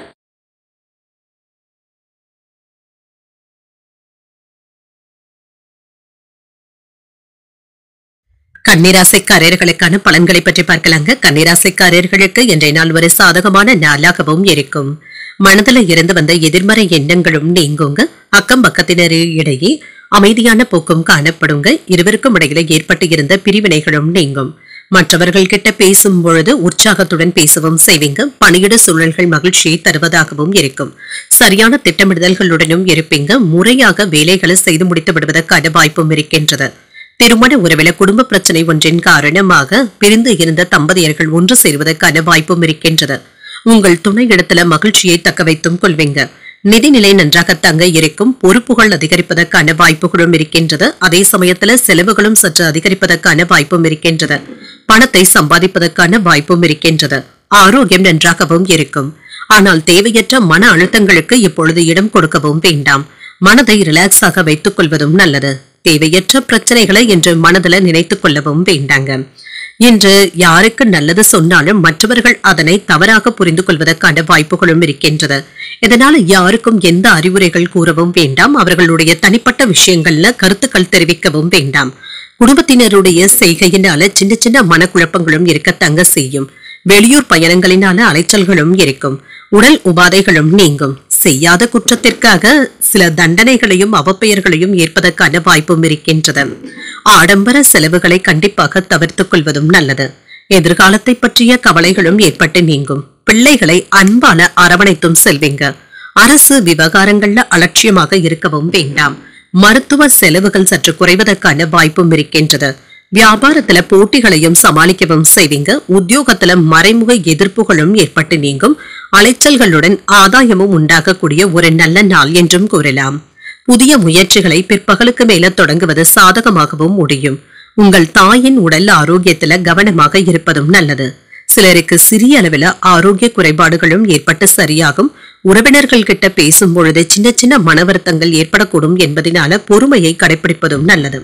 கன்னிராசிக்காரர்களுக்கான பலன்களை பற்றி பார்க்கலாங்க. கன்னிராசிக்காரர்களுக்கு இன்றைய நாள் ஒரு சாதகமான நாளாகவும் இருக்கும். மனதில் இருந்து வந்த எதிர்மறை எண்ணங்களும் நீங்குங்க. அக்கம் பக்கத்தினர் இடையே அமைதியான போக்கும் காணப்படுங்க. இருவருக்கும் இடையில ஏற்பட்டு இருந்த பிரிவினைகளும் நீங்கும். மற்றவர்கள் கிட்ட பேசும் பொழுது உற்சாகத்துடன் பேசவும் செய்வீங்க. பணியிட சூழல்கள் மகிழ்ச்சியை தருவதாகவும் இருக்கும். சரியான திட்டமிடுதல்களுடனும் இருப்பீங்க. முறையாக வேலைகளை செய்து முடித்து விடுவதற்கான வாய்ப்பும் இருக்கின்றது. திருமண உறவில குடும்ப பிரச்சனை ஒன்றின் காரணமாக பிரிந்து இருந்த தம்பதியர்கள் ஒன்று சேருவதற்கான வாய்ப்பும் இருக்கின்றது. உங்கள் துணை இடத்துல மகிழ்ச்சியை தக்க வைத்தும் கொள்வீங்க. நிதிநிலை நன்றாக தங்க இருக்கும். பொறுப்புகள் அதிகரிப்பதற்கான வாய்ப்புகளும் இருக்கின்றது. அதே சமயத்துல செலவுகளும் சற்று அதிகரிப்பதற்கான வாய்ப்பும் இருக்கின்றது. பணத்தை சம்பாதிப்பதற்கான வாய்ப்பும் இருக்கின்றது. ஆரோக்கியம் நன்றாகவும் இருக்கும். ஆனால் தேவையற்ற மன அழுத்தங்களுக்கு இப்பொழுது இடம் கொடுக்கவும் வேண்டாம். மனதை ரிலாக்ஸாக வைத்துக் கொள்வதும் நல்லது. தேவையற்ற பிரச்சனைகளை இன்று மனதில நினைத்துக் கொள்ளவும் வேண்டாங்க. இன்று யாருக்கு நல்லது சொன்னாலும் மற்றவர்கள் அதனை தவறாக புரிந்து கொள்வதற்கான வாய்ப்புகளும் இருக்கின்றது. இதனால யாருக்கும் எந்த அறிவுரைகள் கூறவும் வேண்டாம். அவர்களுடைய தனிப்பட்ட விஷயங்கள்ல கருத்துக்கள் தெரிவிக்கவும் வேண்டாம். குடும்பத்தினருடைய செய்கையினால சின்ன சின்ன மனக்குழப்பங்களும் இருக்கத்தங்க செய்யும். வெளியூர் பயணங்களினால அலைச்சல்களும் இருக்கும். உடல் உபாதைகளும் நீங்கும். செய்யாத குற்றத்திற்காக சில தண்டனைகளையும் அவப்பெயர்களையும் ஏற்பதற்கான வாய்ப்பும் இருக்கின்றது. ஆடம்பர செலவுகளை கண்டிப்பாக தவிர்த்துக் கொள்வதும் நல்லது. எதிர்காலத்தை பற்றிய கவலைகளும் ஏற்பட்டு நீங்கும். பிள்ளைகளை அன்பால அரவணைத்தும் செல்வீங்க. அரசு விவகாரங்கள்ல அலட்சியமாக இருக்கவும் வேண்டாம். மருத்துவ செலவுகள் சற்று குறைவதற்கான வாய்ப்பும் இருக்கின்றது. வியாபாரத்துல போட்டிகளையும் சமாளிக்கவும் செய்வீங்க. உத்தியோகத்துல மறைமுக எதிர்ப்புகளும் ஏற்பட்டு நீங்கும். அலைச்சல்களுடன் ஆதாயமும் உண்டாகக்கூடிய ஒரு நல்ல நாள் என்றும் கூறலாம். புதிய முயற்சிகளை பிற்பகலுக்கு மேல தொடங்குவது சாதகமாகவும் முடியும். உங்கள் தாயின் உடல் ஆரோக்கியத்துல கவனமாக இருப்பதும் நல்லது. சிலருக்கு சிறிய அளவில் ஆரோக்கிய குறைபாடுகளும் ஏற்பட்டு சரியாகும். உறவினர்கள் கிட்ட பேசும் பொழுது சின்ன சின்ன மன வருத்தங்கள் ஏற்படக்கூடும் என்பதனால பொறுமையை கடைபிடிப்பதும் நல்லது.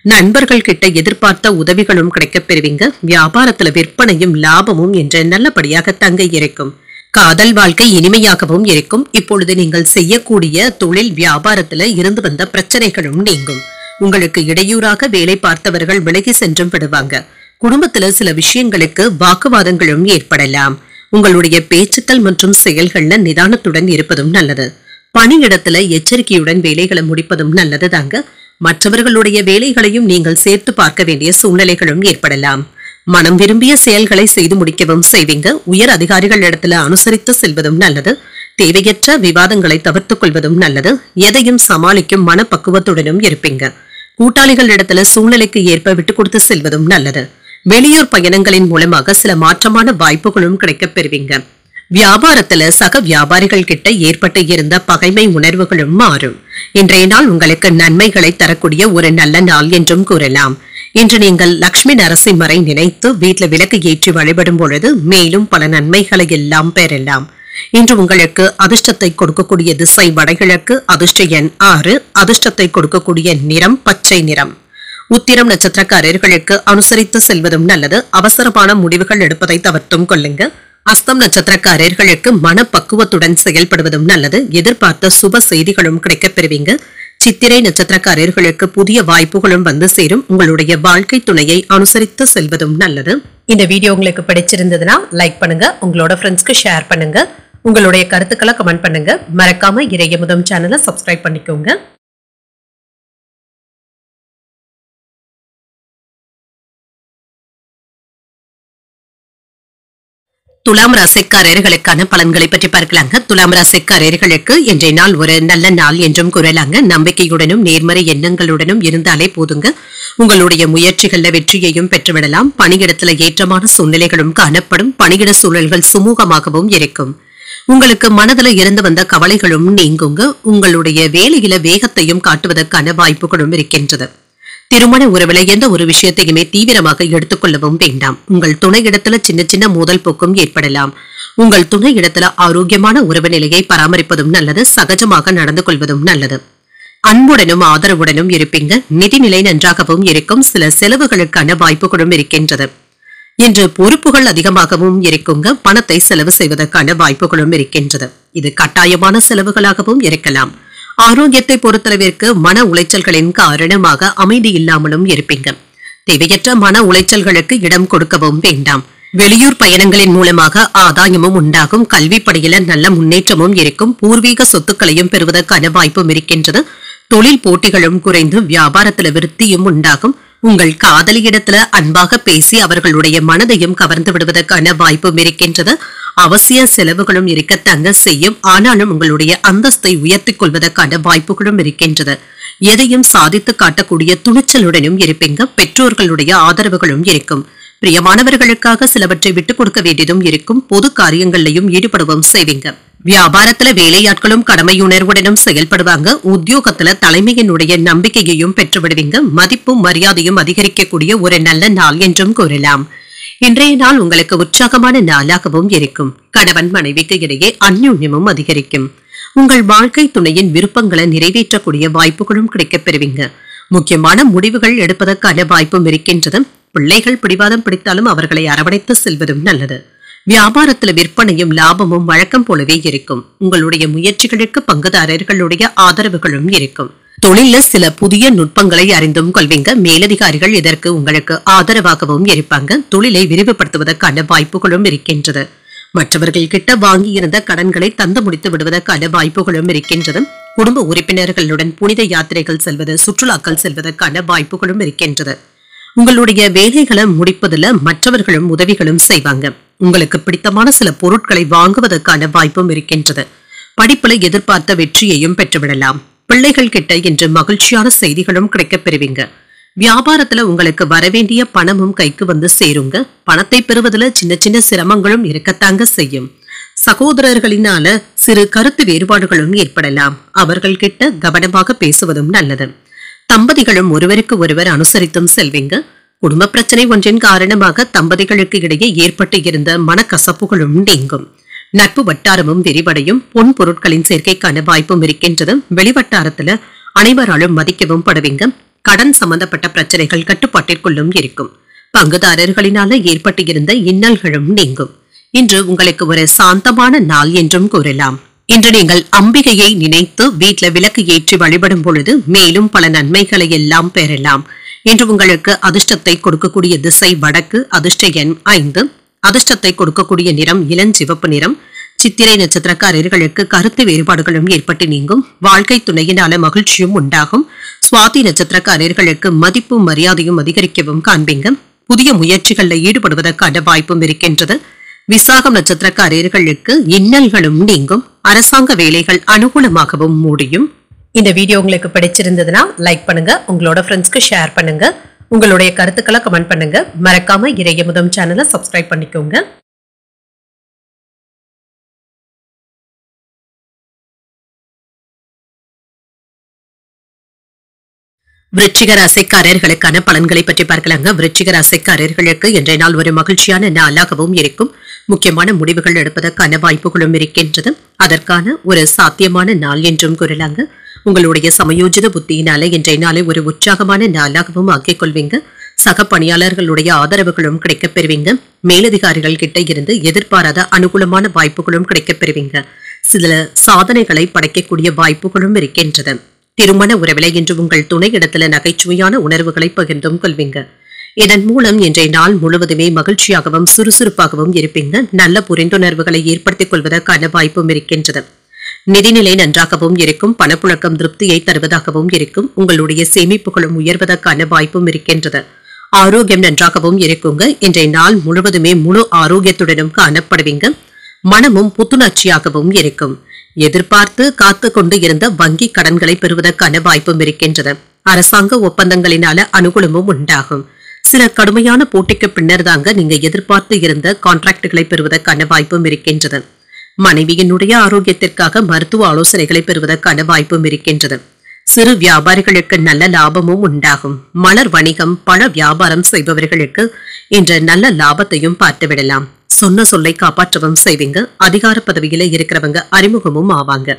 நண்பர்கள் கிட்ட எதிர்பார்த்த உதவிகளும் கிடைக்கப் பெறுவீங்க. வியாபாரத்துல விற்பனையும் லாபமும் என்று நல்லபடியாக தங்க இருக்கும். காதல் வாழ்க்கை இனிமையாகவும் இருக்கும். இப்பொழுது நீங்கள் செய்யக்கூடிய தொழில் வியாபாரத்துல இருந்து வந்த பிரச்சனைகளும் நீங்கும். உங்களுக்கு இடையூறாக வேலை பார்த்தவர்கள் விலகி சென்றும் விடுவாங்க. குடும்பத்துல சில விஷயங்களுக்கு வாக்குவாதங்களும் ஏற்படலாம். உங்களுடைய பேச்சுக்கள் மற்றும் செயல்கள்ல நிதானத்துடன் இருப்பதும் நல்லது. பணியிடத்துல எச்சரிக்கையுடன் வேலைகளை முடிப்பதும் நல்லது தாங்க. மற்றவர்களுடைய வேலைகளையும் நீங்கள் சேர்த்து பார்க்க வேண்டிய சூழ்நிலைகளும் ஏற்படலாம். மனம் விரும்பிய செயல்களை செய்து முடிக்கவும் செய்வீங்க. உயர் அதிகாரிகள் இடத்துல அனுசரித்து செல்வதும் நல்லது. தேவையற்ற விவாதங்களை தவிர்த்துக் கொள்வதும் நல்லது. எதையும் சமாளிக்கும் மனப்பக்குவத்துடனும் இருப்பீங்க. கூட்டாளிகள் இடத்துல சூழ்நிலைக்கு ஏற்ப விட்டுக் கொடுத்து செல்வதும் நல்லது. வெளியூர் பயணங்களின் மூலமாக சில மாற்றமான வாய்ப்புகளும் கிடைக்கப் பெறுவீங்க. வியாபாரத்துல சக வியாபாரிகள் கிட்ட ஏற்பட்டு இருந்த பகைமை உணர்வுகளும் மாறும். இன்றைய நாள் உங்களுக்கு நன்மைகளை தரக்கூடிய ஒரு நல்ல நாள் என்றும் கூறலாம். இன்று நீங்கள் லட்சுமி நரசிம்மரை நினைத்து வீட்டில் விளக்கு ஏற்றி வழிபடும் பொழுது மேலும் பல நன்மைகளை எல்லாம் பெறலாம். இன்று உங்களுக்கு அதிர்ஷ்டத்தை கொடுக்கக்கூடிய திசை வடகிழக்கு, அதிர்ஷ்ட எண் 6, அதிர்ஷ்டத்தை கொடுக்கக்கூடிய நிறம் பச்சை நிறம். உத்திரம் நட்சத்திரக்காரர்களுக்கு அனுசரித்து செல்வதும் நல்லது. அவசரமான முடிவுகள் எடுப்பதை தவிர்த்தும் கொள்ளுங்க. அஸ்தம் நட்சத்திரக்காரர்களுக்கு மனப்பக்குவத்துடன் செயல்படுவதும் நல்லது. எதிர்பார்த்த சுப செய்திகளும் கிடைக்கப் பெறுவீங்க. சித்திரை நட்சத்திரக்காரர்களுக்கு புதிய வாய்ப்புகளும் வந்து சேரும். உங்களுடைய வாழ்க்கை துணையை அனுசரித்து செல்வதும் நல்லது. இந்த வீடியோ உங்களுக்கு பிடிச்சிருந்ததுன்னா லைக் பண்ணுங்க, உங்களோட ஃப்ரெண்ட்ஸ்க்கு ஷேர் பண்ணுங்க, உங்களுடைய கருத்துக்களை கமெண்ட் பண்ணுங்க. மறக்காம இறையமுதம் சேனலை சப்ஸ்கிரைப் பண்ணிக்கோங்க. துலாம் ராசிக்காரர்களுக்கான பலன்களை பற்றி பார்க்கலாங்க. துலாம் ராசிக்காரர்களுக்கு இன்றைய நாள் ஒரு நல்ல நாள் என்றும் கூறலாங்க. நம்பிக்கையுடனும் நேர்மறை எண்ணங்களுடனும் இருந்தாலே போதுங்க. உங்களுடைய முயற்சிகள்ல வெற்றியையும் பெற்றுவிடலாம். பணியிடத்துல ஏற்றமான சூழ்நிலைகளும் காணப்படும். பணியிட சூழல்கள் சுமூகமாகவும் இருக்கும். உங்களுக்கு மனதில் இருந்து வந்த கவலைகளும் நீங்குங்க. உங்களுடைய வேலையில வேகத்தையும் காட்டுவதற்கான வாய்ப்புகளும் இருக்கின்றது. திருமண உறவுல எந்த ஒரு விஷயத்தையுமே தீவிரமாக எடுத்துக்கொள்ளவும் வேண்டாம். உங்கள் துணை இடத்துல சின்ன சின்ன மோதல் போக்கும் ஏற்படலாம். உங்கள் துணை இடத்துல ஆரோக்கியமான உறவு நிலையை பராமரிப்பதும் நல்லது. சகஜமாக நடந்து கொள்வதும் நல்லது. அன்புடனும் ஆதரவுடனும் இருப்பீங்க. நிதிநிலை நன்றாகவும் இருக்கும். சில செலவுகளுக்கான வாய்ப்புகளும் இருக்கின்றது. இன்று பொறுப்புகள் அதிகமாகவும் இருக்குங்க. பணத்தை செலவு செய்வதற்கான வாய்ப்புகளும் இருக்கின்றது. இது கட்டாயமான செலவுகளாகவும் இருக்கலாம். ஆரோக்கியத்தை பொறுத்தளவிற்கு மன உளைச்சல்களின் காரணமாக அமைதி இல்லாமலும் இருப்பீங்க. தேவையற்ற மன உளைச்சல்களுக்கு இடம் கொடுக்கவும் வேண்டாம். வெளியூர் பயணங்களின் மூலமாக ஆதாயமும் உண்டாகும். கல்வி பணியில நல்ல முன்னேற்றமும் இருக்கும். பூர்வீக சொத்துக்களையும் பெறுவதற்கான வாய்ப்பும் இருக்கின்றது. தொழில் போட்டிகளும் குறைந்து வியாபாரத்துல விருத்தியும் உண்டாகும். உங்கள் காதலியிடத்துல அன்பாக பேசி அவர்களுடைய மனதையும் கவர்ந்து விடுவதற்கான வாய்ப்பும் இருக்கின்றது. அவசிய செலவுகளும் இருக்கத்தாங்க செய்யும். ஆனாலும் உங்களுடைய அந்தஸ்தை உயர்த்திக் கொள்வதற்கான வாய்ப்புகளும் இருக்கின்றது. எதையும் சாதித்து காட்டக்கூடிய துணிச்சலுடனும் இருப்பீங்க. பெற்றோர்களுடைய ஆதரவுகளும் இருக்கும். பிரியமானவர்களுக்காக சிலவற்றை விட்டுக் கொடுக்க வேண்டியதும் இருக்கும். பொது காரியங்களிலையும் ஈடுபடவும் செய்வீங்க. வியாபாரத்துல வேலையாட்களும் கடமையுணர்வுடனும் செயல்படுவாங்க. உத்தியோகத்துல தலைமையினுடைய நம்பிக்கையையும் பெற்றுவிடுவீங்க. மதிப்பும் மரியாதையும் அதிகரிக்கக்கூடிய ஒரு நல்ல நாள் என்றும் கூறலாம். இன்றைய நாள் உங்களுக்கு உற்சாகமான நாளாகவும் இருக்கும். கணவன் மனைவிக்கு இடையே அந்யோன்யமும் அதிகரிக்கும். உங்கள் வாழ்க்கை துணையின் விருப்பங்களை நிறைவேற்றக்கூடிய வாய்ப்புகளும் கிடைக்கப் பெறுவீங்க. முக்கியமான முடிவுகள் எடுப்பதற்கான வாய்ப்பும் இருக்கின்றது. பிள்ளைகள் பிடிவாதம் பிடித்தாலும் அவர்களை அரவணைத்து செல்வதும் நல்லது. வியாபாரத்துல விற்பனையும் லாபமும் வழக்கம் போலவே இருக்கும். உங்களுடைய முயற்சிகளுக்கு பங்குதாரர்களுடைய ஆதரவுகளும் இருக்கும். தொழில சில புதிய நுட்பங்களை அறிந்தும் கொள்வீங்க. மேலதிகாரிகள் இதற்கு உங்களுக்கு ஆதரவாகவும் இருப்பாங்க. தொழிலை விரிவுபடுத்துவதற்கான வாய்ப்புகளும் இருக்கின்றது. மற்றவர்கள் கிட்ட வாங்கி இருந்த கடன்களை தந்து முடித்து விடுவதற்கான வாய்ப்புகளும் இருக்கின்றது. குடும்ப உறுப்பினர்களுடன் புனித யாத்திரைகள் செல்வது, சுற்றுலாக்கள் செல்வதற்கான வாய்ப்புகளும் இருக்கின்றது. உங்களுடைய வேலைகளை முடிப்பதில் மற்றவர்களும் உதவிகளும் செய்வாங்க. உங்களுக்கு பிடித்தமான சில பொருட்களை வாங்குவதற்கான வாய்ப்பும் இருக்கின்றது. படிப்புல எதிர்பார்த்த வெற்றியையும் பெற்றுவிடலாம். பிள்ளைகள் கிட்ட இன்று மகிழ்ச்சியான செய்திகளும் கிடைக்கப் பெறுவீங்க. வியாபாரத்துல உங்களுக்கு வரவேண்டிய பணமும் கைக்கு வந்து சேருங்க. பணத்தை பெறுவதில் சின்ன சின்ன சிரமங்களும் இருக்கத்தாங்க செய்யும். சகோதரர்களினால சிறு கருத்து வேறுபாடுகளும் ஏற்படலாம். அவர்கள் கிட்ட கவனமாக பேசுவதும் நல்லது. தம்பதிகளும் ஒருவருக்கு ஒருவர் அனுசரித்தும் செல்வீங்க. குடும்ப பிரச்சனை ஒன்றின் காரணமாக தம்பதிகளுக்கு இடையே ஏற்பட்டு இருந்த மனக்கசப்புகளும் நீங்கும். நட்பு வட்டாரமும் விரிவடையும். பொன் பொருட்களின் சேர்க்கைக்கான வாய்ப்பும் இருக்கின்றது. வெளிவட்டாரத்துல அனைவராலும் மதிக்கவும் படுவீங்க. கடன் சம்பந்தப்பட்ட பிரச்சனைகள் கட்டுப்பாட்டிற்குள்ளும் இருக்கும். பங்குதாரர்களினால ஏற்பட்டு இருந்த இன்னல்களும் நீங்கும். இன்று உங்களுக்கு ஒரு சாந்தமான நாள் என்றும் கூறலாம். இன்று நீங்கள் அம்பிகையை நினைத்து வீட்டில் விளக்கு ஏற்றி வழிபடும் பொழுது மேலும் பல நன்மைகளை எல்லாம் பெறலாம். இன்று உங்களுக்கு அதிர்ஷ்டத்தை கொடுக்கக்கூடிய திசை வடக்கு, அதிர்ஷ்ட எண் 5, அதிர்ஷ்டத்தை கொடுக்கக்கூடிய நிறம் இளஞ்சிவப்பு நிறம். சித்திரை நட்சத்திரக்காரர்களுக்கு கருத்து வேறுபாடுகளும் ஏற்பட்டு நீங்கும். வாழ்க்கை துணையினால மகிழ்ச்சியும் உண்டாகும். சுவாதி நட்சத்திரக்காரர்களுக்கு மதிப்பும் மரியாதையும் அதிகரிக்கவும் காண்பீங்க. புதிய முயற்சிகளில் ஈடுபடுவதற்கான வாய்ப்பும் இருக்கின்றது. விசாகம் நட்சத்திரக்காரர்களுக்கு இன்னல்களும் நீங்கும். அரசாங்க வேலைகள் அனுகூலமாகவும் முடியும். இந்த வீடியோ உங்களுக்கு பிடிச்சிருந்ததுன்னா லைக் பண்ணுங்க, உங்களோட ஃப்ரெண்ட்ஸ்க்கு ஷேர் பண்ணுங்க, உங்களுடைய கருத்துக்களை கமெண்ட் பண்ணுங்க. மறக்காம இறையமுதம் சேனலை சப்ஸ்கிரைப் பண்ணிக்கோங்க. விருச்சிக ராசிக்காரர்களுக்கான பலன்களை பற்றி பார்க்கலாங்க. விருச்சிக ராசிக்காரர்களுக்கு இன்றைய நாள் ஒரு மகிழ்ச்சியான நாளாகவும் இருக்கும். முக்கியமான முடிவுகள் எடுப்பதற்கான வாய்ப்புகளும் இருக்கின்றது. அதற்கான ஒரு சாத்தியமான நாள் என்றும் கூறலாங்க. உங்களுடைய சமயோஜித புத்தியினால இன்றைய நாளை ஒரு உற்சாகமான நாளாகவும் ஆக்கிக் கொள்வீங்க. சக பணியாளர்களுடைய ஆதரவுகளும் கிடைக்கப் பெறுவீங்க. மேலதிகாரிகள் கிட்ட இருந்து எதிர்பாராத அனுகூலமான வாய்ப்புகளும் கிடைக்கப் பெறுவீங்க. சில சாதனைகளை படைக்கக்கூடிய வாய்ப்புகளும் இருக்கின்றது. திருமண உறவிலை இன்று உங்கள் துணை இடத்துல நகைச்சுவையான உணர்வுகளை பகிர்ந்தும் கொள்வீங்க. இதன் மூலம் இன்றைய நாள் முழுவதுமே மகிழ்ச்சியாகவும் சுறுசுறுப்பாகவும் இருப்பீங்க. நல்ல புரிந்துணர்வுகளை ஏற்படுத்திக் கொள்வதற்கான வாய்ப்பும் இருக்கின்றது. நிதிநிலை நன்றாகவும் இருக்கும். பணப்புழக்கம் திருப்தியை தருவதாகவும் இருக்கும். உங்களுடைய சேமிப்புகளும் உயர்வதற்கான வாய்ப்பும் இருக்கின்றது. ஆரோக்கியம் நன்றாகவும் இருக்குங்க. இன்றைய நாள் முழுவதுமே முழு ஆரோக்கியத்துடனும் காணப்படுவீங்க. மனமும் புத்துணர்ச்சியாகவும் இருக்கும். எதிர்பார்த்து காத்து கொண்டு இருந்த வங்கி கடன்களை பெறுவதற்கான வாய்ப்பும் இருக்கின்றது. அரசாங்க ஒப்பந்தங்களினால அனுகூலமும் உண்டாகும். சில கடுமையான போட்டிக்கு பின்னர் தாங்க நீங்க எதிர்பார்த்து இருந்த கான்ட்ராக்டுகளை பெறுவதற்கான வாய்ப்பும் இருக்கின்றது. மனைவியினுடைய ஆரோக்கியத்திற்காக மருத்துவ ஆலோசனைகளை பெறுவதற்கான வாய்ப்பும் இருக்கின்றது. சிறு வியாபாரிகளுக்கு நல்ல லாபமும் உண்டாகும். மலர் வணிகம், பழ வியாபாரம் செய்பவர்களுக்கு இன்று நல்ல லாபத்தையும் பார்த்துவிடலாம். சொன்ன சொல்லை காப்பாற்றவும் செய்வீங்க. அதிகார பதவியில இருக்கிறவங்க அறிமுகமும் ஆவாங்க.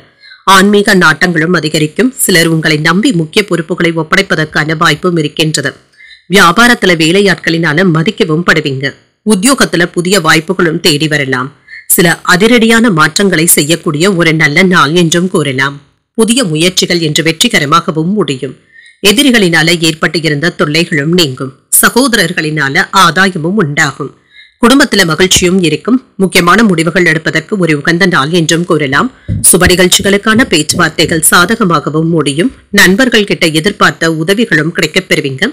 ஆன்மீக நாட்டங்களும் அதிகரிக்கும். சிலர் உங்களை நம்பி முக்கிய பொறுப்புகளை ஒப்படைப்பதற்கான வாய்ப்பும் இருக்கின்றது. வியாபாரத்துல வேலையாட்களினால மதிக்கவும் படுவீங்க. உத்தியோகத்துல புதிய வாய்ப்புகளும் தேடி வரலாம். சில அதிரடியான மாற்றங்களை செய்யக்கூடிய ஒரு நல்ல நாள் என்றும் கூறலாம். புதிய முயற்சிகள் என்று வெற்றிகரமாகவும் முடியும். எதிரிகளினால ஏற்பட்டு இருந்த தொல்லைகளும் நீங்கும். சகோதரர்களினால ஆதாயமும் உண்டாகும். குடும்பத்துல மகிழ்ச்சியும் இருக்கும். முக்கியமான முடிவுகள் எடுப்பதற்கு ஒரு உகந்த நாள் என்றும் கூறலாம். சுப நிகழ்ச்சிகளுக்கான பேச்சுவார்த்தைகள் சாதகமாகவும் முடியும். நண்பர்கள் கிட்ட எதிர்பார்த்த உதவிகளும் கிடைக்கப் பெறுவீங்க.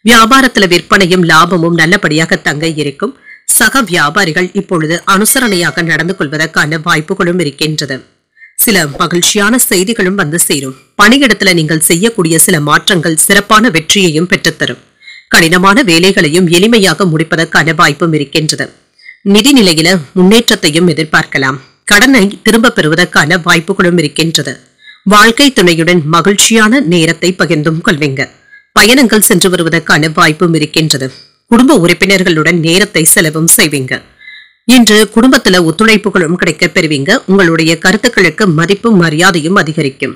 வியாபாரத்துல விற்பனையும் லாபமும் நல்லபடியாக தங்க இருக்கும். சக வியாபாரிகள் இப்பொழுது அனுசரணையாக நடந்து கொள்வதற்கான வாய்ப்புகளும் இருக்கின்றது. சில மகிழ்ச்சியான செய்திகளும் வந்து சேரும். பணியிடத்துல நீங்கள் செய்யக்கூடிய சில மாற்றங்கள் சிறப்பான வெற்றியையும் பெற்றுத்தரும். கடினமான வேலைகளையும் எளிமையாக முடிப்பதற்கான வாய்ப்பும் இருக்கின்றது. நிதி நிலையில முன்னேற்றத்தையும் எதிர்பார்க்கலாம். கடனை திரும்ப பெறுவதற்கான வாய்ப்புகளும் இருக்கின்றது. வாழ்க்கை துணையுடன் மகிழ்ச்சியான நேரத்தை பகிர்ந்தும் கொள்வீங்க. பயணங்கள் சென்று வருவதற்கான வாய்ப்பும் இருக்கின்றது. குடும்ப உறுப்பினர்களுடன் நேரத்தை செலவும் செய்வீங்க. இன்று குடும்பத்துல ஒத்துழைப்புகளும் கிடைக்கப் பெறுவீங்க. உங்களுடைய கருத்துக்களுக்கு மதிப்பும் மரியாதையும் அதிகரிக்கும்.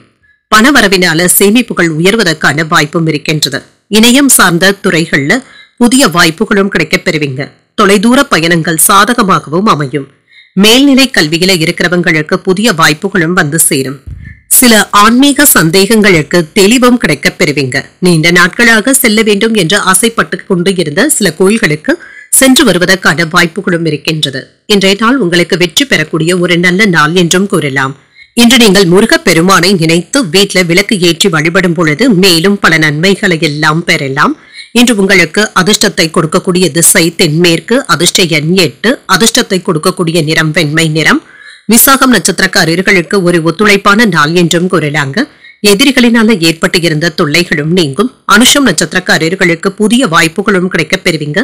பணவரவினால சேமிப்புகள் உயர்வதற்கான வாய்ப்பும் இருக்கின்றது. இணையம் சார்ந்த துறைகள்ல புதிய வாய்ப்புகளும் கிடைக்கப் பெறுவீங்க. தொலைதூர பயணங்கள் சாதகமாகவும் அமையும். மேல்நிலை கல்வியில இருக்கிறவங்களுக்கு புதிய வாய்ப்புகளும் வந்து சேரும். சில ஆன்மீக சந்தேகங்களுக்கு தெளிவும் கிடைக்கப் பெறுவீங்க. நீண்ட நாட்களாக செல்ல வேண்டும் என்று ஆசைப்பட்டு கொண்டு இருந்த சில கோயில்களுக்கு சென்று வருவதற்கான வாய்ப்புகளும் இருக்கின்றது. இன்றைய நாள் உங்களுக்கு வெற்றி பெறக்கூடிய ஒரு நல்ல நாள் என்றும் கூறலாம். இன்று நீங்கள் முருகப் பெருமானை நினைத்து வீட்டுல விளக்கு ஏற்றி வழிபடும் பொழுது மேலும் பல நன்மைகளை எல்லாம் பெறலாம். இன்று உங்களுக்கு அதிர்ஷ்டத்தை கொடுக்கக்கூடிய திசை தென்மேற்கு. அதிர்ஷ்ட எண் 8. அதிர்ஷ்டத்தை கொடுக்கக்கூடிய நிறம் வெண்மை நிறம். விசாகம் நட்சத்திரக்காரர்களுக்கு ஒரு ஒத்துழைப்பான நாள் என்றும் கூறலாங்க. எதிரிகளினால ஏற்பட்டு இருந்த தொல்லைகளும் நீங்கும். அனுஷம் நட்சத்திரக்காரர்களுக்கு புதிய வாய்ப்புகளும் கிடைக்கப் பெறுவீங்க.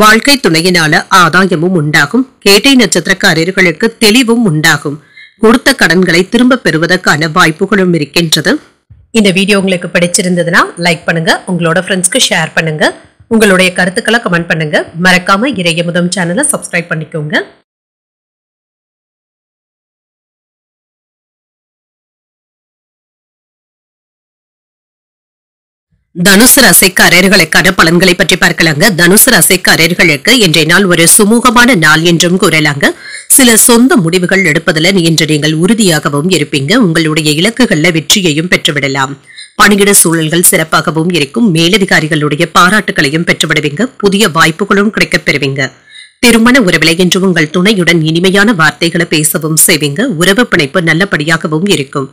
வாழ்க்கை துணையினால ஆதாயமும் உண்டாகும். கேட்டை நட்சத்திரக்காரர்களுக்கு தெளிவும் உண்டாகும். கொடுத்த கடன்களை திரும்ப பெறுவதற்கான வாய்ப்புகளும் இருக்கின்றது. இந்த வீடியோ உங்களுக்கு பிடிச்சிருந்ததுன்னா லைக் பண்ணுங்க, உங்களோட ஃப்ரெண்ட்ஸ்க்கு ஷேர் பண்ணுங்க, உங்களுடைய கருத்துக்களை கமெண்ட் பண்ணுங்க. மறக்காம இறையமுதம் சேனலை சப்ஸ்கிரைப் பண்ணிக்கோங்க. தனுசு ராசிக்காரர்களுக்கான பலன்களை பற்றி பார்க்கலாங்க. தனுசு ராசிக்காரர்களுக்கு இன்றைய நாள் ஒரு சுமூகமான நாள் என்றும் கூறலாங்க. சில சொந்த முடிவுகள் எடுப்பதில் இன்று நீங்கள் உறுதியாகவும் இருப்பீங்க. உங்களுடைய இலக்குகள்ல வெற்றியையும் பெற்றுவிடலாம். பணியிட சூழல்கள் சிறப்பாகவும் இருக்கும். மேலதிகாரிகளுடைய பாராட்டுகளையும் பெற்றுவிடுவீங்க. புதிய வாய்ப்புகளும் கிடைக்கப் பெறுவீங்க. திருமண உறவிலை என்று உங்கள் துணையுடன் இனிமையான வார்த்தைகளை பேசவும் செய்வீங்க. உறவு பிணைப்பு நல்லபடியாகவும் இருக்கும்.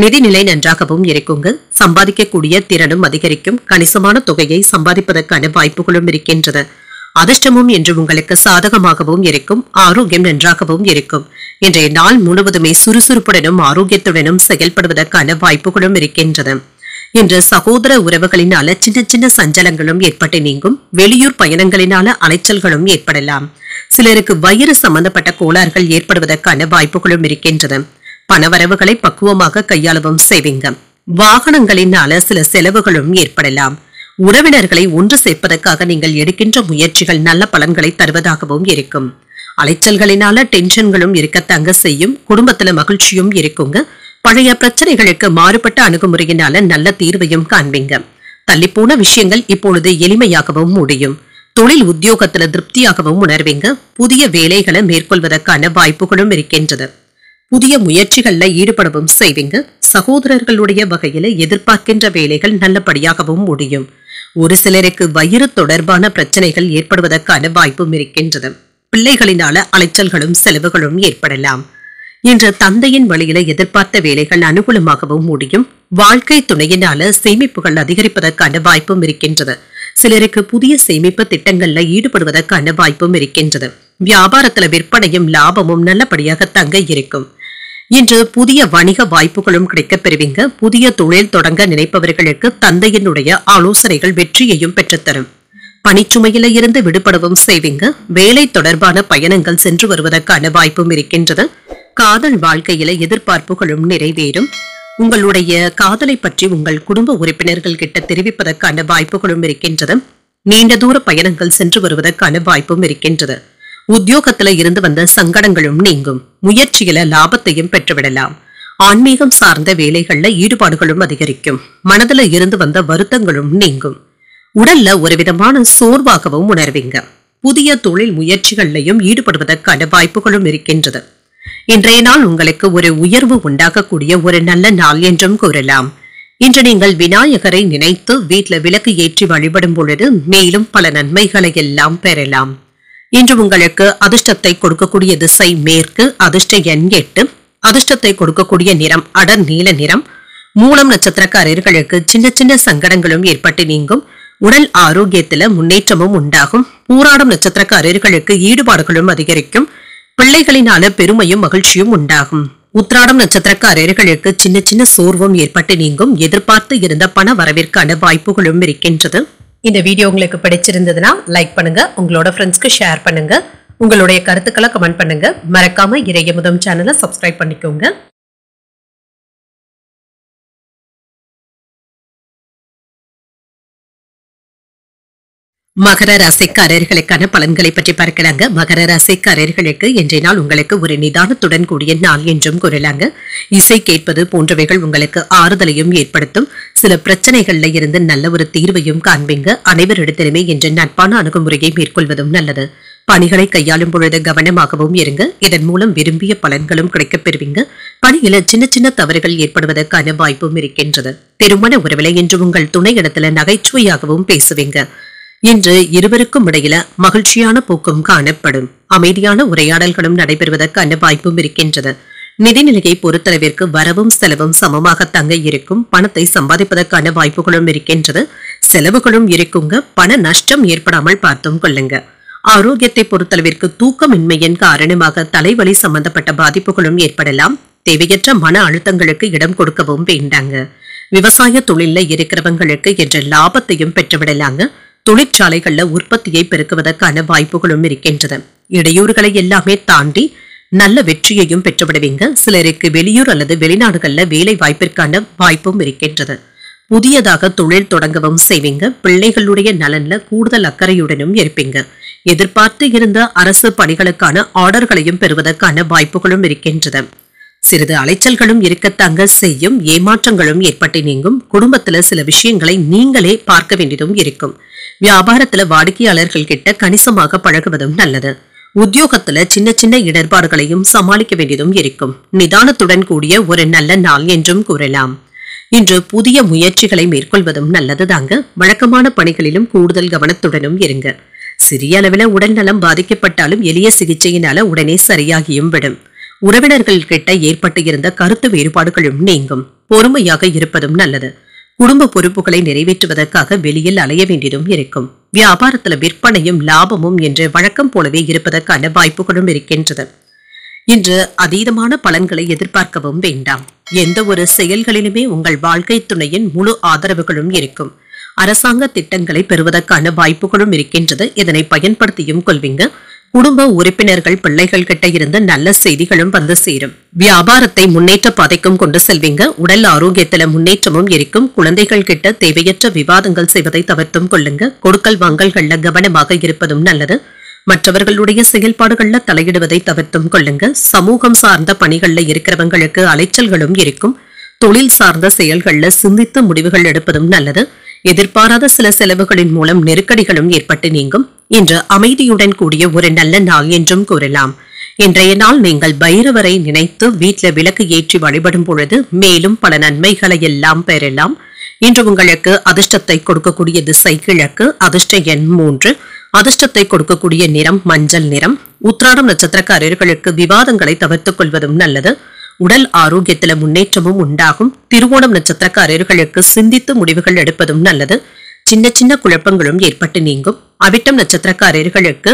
நிதிநிலை நன்றாகவும் இருக்குங்க. சம்பாதிக்கக்கூடிய திறனும் அதிகரிக்கும். கணிசமான தொகையை சம்பாதிப்பதற்கான வாய்ப்புகளும் இருக்கின்றது. அதிர்ஷ்டமும் இன்று உங்களுக்கு சாதகமாகவும் இருக்கும். ஆரோக்கியம் நன்றாகவும் இருக்கும். இன்றைய நாள் முழுவதுமே சுறுசுறுப்புடனும் ஆரோக்கியத்துடனும் செயல்படுவதற்கான வாய்ப்புகளும் இருக்கின்றது. இன்று சகோதர உறவுகளினால சின்ன சின்ன சஞ்சலங்களும் ஏற்பட்டு நீங்கும். வெளியூர் பயணங்களினால அலைச்சல்களும் ஏற்படலாம். சிலருக்கு வயிறு சம்பந்தப்பட்ட கோளாறுகள் ஏற்படுவதற்கான வாய்ப்புகளும் இருக்கின்றது. பணவரவுகளை பக்குவமாக கையாளவும் செய்வீங்க. வாகனங்களினால சில செலவுகளும் ஏற்படலாம். உறவினர்களை ஒன்று சேர்ப்பதற்காக நீங்கள் எடுக்கின்ற முயற்சிகள் நல்ல பலன்களை தருவதாகவும் இருக்கும். அலைச்சல்களினால டென்ஷன்களும் இருக்கத்தாங்க செய்யும். குடும்பத்துல மகிழ்ச்சியும் இருக்குங்க. பழைய பிரச்சனைகளுக்கு மாறுபட்ட அணுகுமுறையினால நல்ல தீர்வையும் காண்பீங்க. தள்ளிப்போன விஷயங்கள் இப்பொழுது எளிமையாகவும் முடியும். தொழில் உத்தியோகத்துல திருப்தியாகவும் உணர்வீங்க. புதிய வேலைகளை மேற்கொள்வதற்கான வாய்ப்புகளும் இருக்கின்றது. புதிய முயற்சிகள்ல ஈடுபடவும் செய்வீங்க. சகோதரர்களுடைய வகையில எதிர்பார்க்கின்ற வேலைகள் நல்லபடியாகவும் முடியும். ஒரு சிலருக்கு வயிறு தொடர்பான பிரச்சனைகள் ஏற்படுவதற்கான வாய்ப்பும் இருக்கின்றது. பிள்ளைகளினால அலைச்சல்களும் செலவுகளும் ஏற்படலாம். இன்று தந்தையின் வழியில எதிர்பார்த்த வேலைகள் அனுகூலமாகவும் முடியும். வாழ்க்கை துணையினால சேமிப்புகள் அதிகரிப்பதற்கான வாய்ப்பும் இருக்கின்றது. சிலருக்கு புதிய சேமிப்பு திட்டங்கள்ல ஈடுபடுவதற்கான வாய்ப்பும் இருக்கின்றது. வியாபாரத்துல விற்பனையும் லாபமும் நல்லபடியாக தங்க இருக்கும். இன்று புதிய வணிக வாய்ப்புகளும் கிடைக்கப் பெறுவீங்க. புதிய தொழில் தொடங்க நினைப்பவர்களுக்கு தந்தையினுடைய ஆலோசனைகள் வெற்றியையும் பெற்றுத்தரும். பணிச்சுமையில இருந்து விடுபடவும் செய்வீங்க. வேலை தொடர்பான பயணங்கள் சென்று வருவதற்கான வாய்ப்பும் இருக்கின்றது. காதல் வாழ்க்கையில எதிர்பார்ப்புகளும் நிறைவேறும். உங்களுடைய காதலை பற்றி உங்கள் குடும்ப உறுப்பினர்கள் கிட்ட தெரிவிப்பதற்கான வாய்ப்புகளும் இருக்கின்றது. நீண்ட தூர பயணங்கள் சென்று வருவதற்கான வாய்ப்பும் இருக்கின்றது. உத்தியோகத்துல இருந்து வந்த சங்கடங்களும் நீங்கும். முயற்சியில லாபத்தையும் பெற்றுவிடலாம். ஆன்மீகம் சார்ந்த வேலைகள்ல ஈடுபாடுகளும் அதிகரிக்கும். மனதுல இருந்து வந்த வருத்தங்களும் நீங்கும். உடல்ல ஒரு விதமான சோர்வாகவும் உணர்வீங்க. புதிய தொழில் முயற்சிகள்லையும் ஈடுபடுவதற்கான வாய்ப்புகளும் இருக்கின்றது. இன்றைய நாள் உங்களுக்கு ஒரு உயர்வு உண்டாகக்கூடிய ஒரு நல்ல நாள் என்றும் கூறலாம். இன்று நீங்கள் விநாயகரை நினைத்து வீட்டுல விளக்கு ஏற்றி வழிபடும் பொழுது மேலும் பல நன்மைகளை எல்லாம் பெறலாம். இன்று உங்களுக்கு அதிர்ஷ்டத்தை கொடுக்கக்கூடிய திசை மேற்கு. அதிர்ஷ்ட எண் 8. அதிர்ஷ்டத்தை கொடுக்கக்கூடிய நிறம் அடர் நீல நிறம். மூலம் நட்சத்திரக்காரர்களுக்கு சின்ன சின்ன சங்கடங்களும் ஏற்பட்டு நீங்கும். உடல் ஆரோக்கியத்துல முன்னேற்றமும் உண்டாகும். பூராடம் நட்சத்திரக்காரர்களுக்கு ஈடுபாடுகளும் அதிகரிக்கும். பிள்ளைகளினால பெருமையும் மகிழ்ச்சியும் உண்டாகும். உத்திராடம் நட்சத்திரக்காரர்களுக்கு சின்ன சின்ன சோர்வும் ஏற்பட்டு நீங்கும். எதிர்பார்த்து இருந்த பண வரவிற்கான வாய்ப்புகளும் இருக்கின்றது. இந்த வீடியோ உங்களுக்கு பிடிச்சிருந்ததுன்னா லைக் பண்ணுங்க. உங்களோட ஃப்ரெண்ட்ஸ்க்கு ஷேர் பண்ணுங்க. உங்களுடைய கருத்துக்களை கமெண்ட் பண்ணுங்க. மறக்காம இறையமுதம் சேனலை சப்ஸ்கிரைப் பண்ணிக்கோங்க. மகர ராசிக்காரர்களுக்கான பலன்களை பற்றி பார்க்கலாங்க. மகர ராசிக்காரர்களுக்கு இன்றைய நாள் உங்களுக்கு ஒரு நிதானத்துடன் கூடிய நாள் என்றும் கூறலாங்க. இசை கேட்பது போன்றவைகள் உங்களுக்கு ஆறுதலையும் ஏற்படுத்தும். சில பிரச்சனைகள்ல இருந்து நல்ல ஒரு தீர்வையும் காண்பீங்க. அனைவரிடத்திலுமே இன்று நட்பான அணுகுமுறையை மேற்கொள்வதும் நல்லது. பணிகளை கையாளும் பொழுது கவனமாகவும் இருங்க. இதன் மூலம் விரும்பிய பலன்களும் கிடைக்கப் பெறுவீங்க. பணியில சின்ன சின்ன தவறுகள் ஏற்படுவதற்கான வாய்ப்பும் இருக்கின்றது. திருமண உறவில இன்று உங்கள் துணை இடத்துல நகைச்சுவையாகவும் பேசுவீங்க. இன்று இருவருக்கும் இடையில மகிழ்ச்சியான போக்கும் காணப்படும். அமைதியான உரையாடல்களும் நடைபெறுவதற்கான வாய்ப்பும் இருக்கின்றது. நிதிநிலையை பொறுத்தளவிற்கு வரவும் செலவும் சமமாக தங்க இருக்கும். பணத்தை சம்பாதிப்பதற்கான வாய்ப்புகளும் இருக்கின்றது. செலவுகளும் இருக்குங்க. பண நஷ்டம் ஏற்படாமல் பார்த்தும் கொள்ளுங்க. ஆரோக்கியத்தை பொறுத்தளவிற்கு தூக்கமின்மையின் காரணமாக தலைவலி சம்பந்தப்பட்ட பாதிப்புகளும் ஏற்படலாம். தேவையற்ற மன அழுத்தங்களுக்கு இடம் கொடுக்கவும் வேண்டாங்க. விவசாய தொழில இருக்கிறவங்களுக்கு என்ற லாபத்தையும் பெற்றுவிடலாங்க. தொழிற்சாலைகள்ல உற்பத்தியை பெருக்குவதற்கான வாய்ப்புகளும் இருக்கின்றது. இடையூறுகளை எல்லாமே தாண்டி நல்ல வெற்றியையும் பெற்றுவிடுவீங்க. சிலருக்கு வெளியூர் அல்லது வெளிநாடுகள்ல வேலை வாய்ப்பிற்கான வாய்ப்பும் இருக்கின்றது. புதியதாக தொழில் தொடங்கவும் செய்வீங்க. பிள்ளைகளுடைய நலன்ல கூடுதல் அக்கறையுடனும் இருப்பீங்க. எதிர்பார்த்து இருந்த அரசு பணிகளுக்கான ஆர்டர்களையும் பெறுவதற்கான வாய்ப்புகளும் இருக்கின்றது. சிறிது அலைச்சல்களும் இருக்கத்தாங்க செய்யும். ஏமாற்றங்களும் ஏற்பட்டு நீங்கும். குடும்பத்துல சில விஷயங்களை நீங்களே பார்க்க வேண்டியதும் இருக்கும். வியாபாரத்துல வாடிக்கையாளர்கள் கிட்ட கணிசமாக பழகுவதும் நல்லது. உத்தியோகத்துல சின்ன சின்ன இடர்பாடுகளையும் சமாளிக்க வேண்டியதும் இருக்கும். நிதானத்துடன் கூடிய ஒரு நல்ல நாள் என்றும் கூறலாம். இன்று புதிய முயற்சிகளை மேற்கொள்வதும் நல்லது தாங்க. வழக்கமான பணிகளிலும் கூடுதல் கவனத்துடனும் இருங்க. சிறிய அளவில் உடல் நலம் பாதிக்கப்பட்டாலும் எளிய சிகிச்சையினால உடனே சரியாகியும் விடும். உறவினர்கள் கிட்ட ஏற்பட்டு இருந்த கருத்து வேறுபாடுகளும் நீங்கும். பொறுமையாக இருப்பதும் நல்லது. குடும்ப பொறுப்புகளை நிறைவேற்றுவதற்காக வெளியில் அலைய வேண்டியதும் இருக்கும். வியாபாரத்துல விற்பனையும் லாபமும் என்று வழக்கம் போலவே இருப்பதற்கான வாய்ப்புகளும் இருக்கின்றது. இன்று அதீதமான பலன்களை எதிர்பார்க்கவும் வேண்டாம். எந்த ஒரு செயல்களிலுமே உங்கள் வாழ்க்கை துணையின் முழு ஆதரவுகளும் இருக்கும். அரசாங்க திட்டங்களை பெறுவதற்கான வாய்ப்புகளும் இருக்கின்றது. இதனை பயன்படுத்தியும் கொள்வீங்க. குடும்ப உறுப்பினர்கள் பிள்ளைகள் கிட்ட இருந்து நல்ல செய்திகளும் வந்து சேரும். வியாபாரத்தை முன்னேற்ற பாதைக்கும் கொண்டு செல்வீங்க. உடல் ஆரோக்கியத்துல முன்னேற்றமும் இருக்கும். குழந்தைகள் கிட்ட தேவையற்ற விவாதங்கள் செய்வதை தவிர்த்தும் கொள்ளுங்க. கொடுக்கல் வாங்கல்கள்ல கவனமாக இருப்பதும் நல்லது. மற்றவர்களுடைய செயல்பாடுகள்ல தலையிடுவதை தவிர்த்தும் கொள்ளுங்க. சமூகம் சார்ந்த பணிகள்ல இருக்கிறவங்களுக்கு அலைச்சல்களும் இருக்கும். தொழில் சார்ந்த செயல்கள்ல சிந்தித்து முடிவுகள் எடுப்பதும் நல்லது. எதிர்பாராத சில செலவுகளின் மூலம் நெருக்கடிகளும் ஏற்பட்டு நீங்கும். இன்று அமைதியுடன் கூடிய ஒரு நல்ல நாள் என்றும் கூறலாம். இன்றைய நாள் நீங்கள் பைரவரை நினைத்து வீட்டில விளக்கு ஏற்றி வழிபடும் பொழுது மேலும் பல நன்மைகளை எல்லாம் பெறலாம். இன்று உங்களுக்கு அதிர்ஷ்டத்தை கொடுக்கக்கூடிய திசை கிழக்கு. அதிர்ஷ்ட எண் 3. அதிர்ஷ்டத்தை கொடுக்கக்கூடிய நிறம் மஞ்சள் நிறம். உத்திராடம் நட்சத்திரக்காரர்களுக்கு விவாதங்களை தவிர்த்துக் கொள்வதும் நல்லது. உடல் ஆரோக்கியத்தில முன்னேற்றமும் உண்டாகும். திருவோணம் நட்சத்திரக்காரர்களுக்கு சிந்தித்து முடிவுகள் எடுப்பதும் நல்லது. சின்ன சின்ன குழப்பங்களும் ஏற்பட்டு நீங்கும். அவிட்டம் நட்சத்திரக்காரர்களுக்கு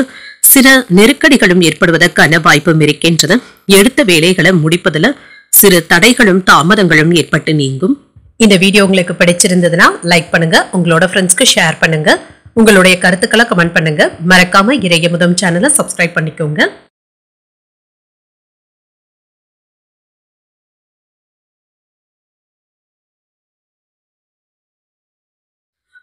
சில நெருக்கடிகளும் ஏற்படுவதற்கான வாய்ப்பும் இருக்கின்றது. எடுத்த வேலைகளை முடிப்பதில் சிறு தடைகளும் தாமதங்களும் ஏற்பட்டு நீங்கும். இந்த வீடியோ உங்களுக்கு பிடிச்சிருந்ததுன்னா லைக் பண்ணுங்க. உங்களோட ஃப்ரெண்ட்ஸ்க்கு ஷேர் பண்ணுங்க. உங்களுடைய கருத்துக்களை கமெண்ட் பண்ணுங்க. மறக்காம இறையமுதம் சேனலை சப்ஸ்கிரைப் பண்ணிக்கோங்க.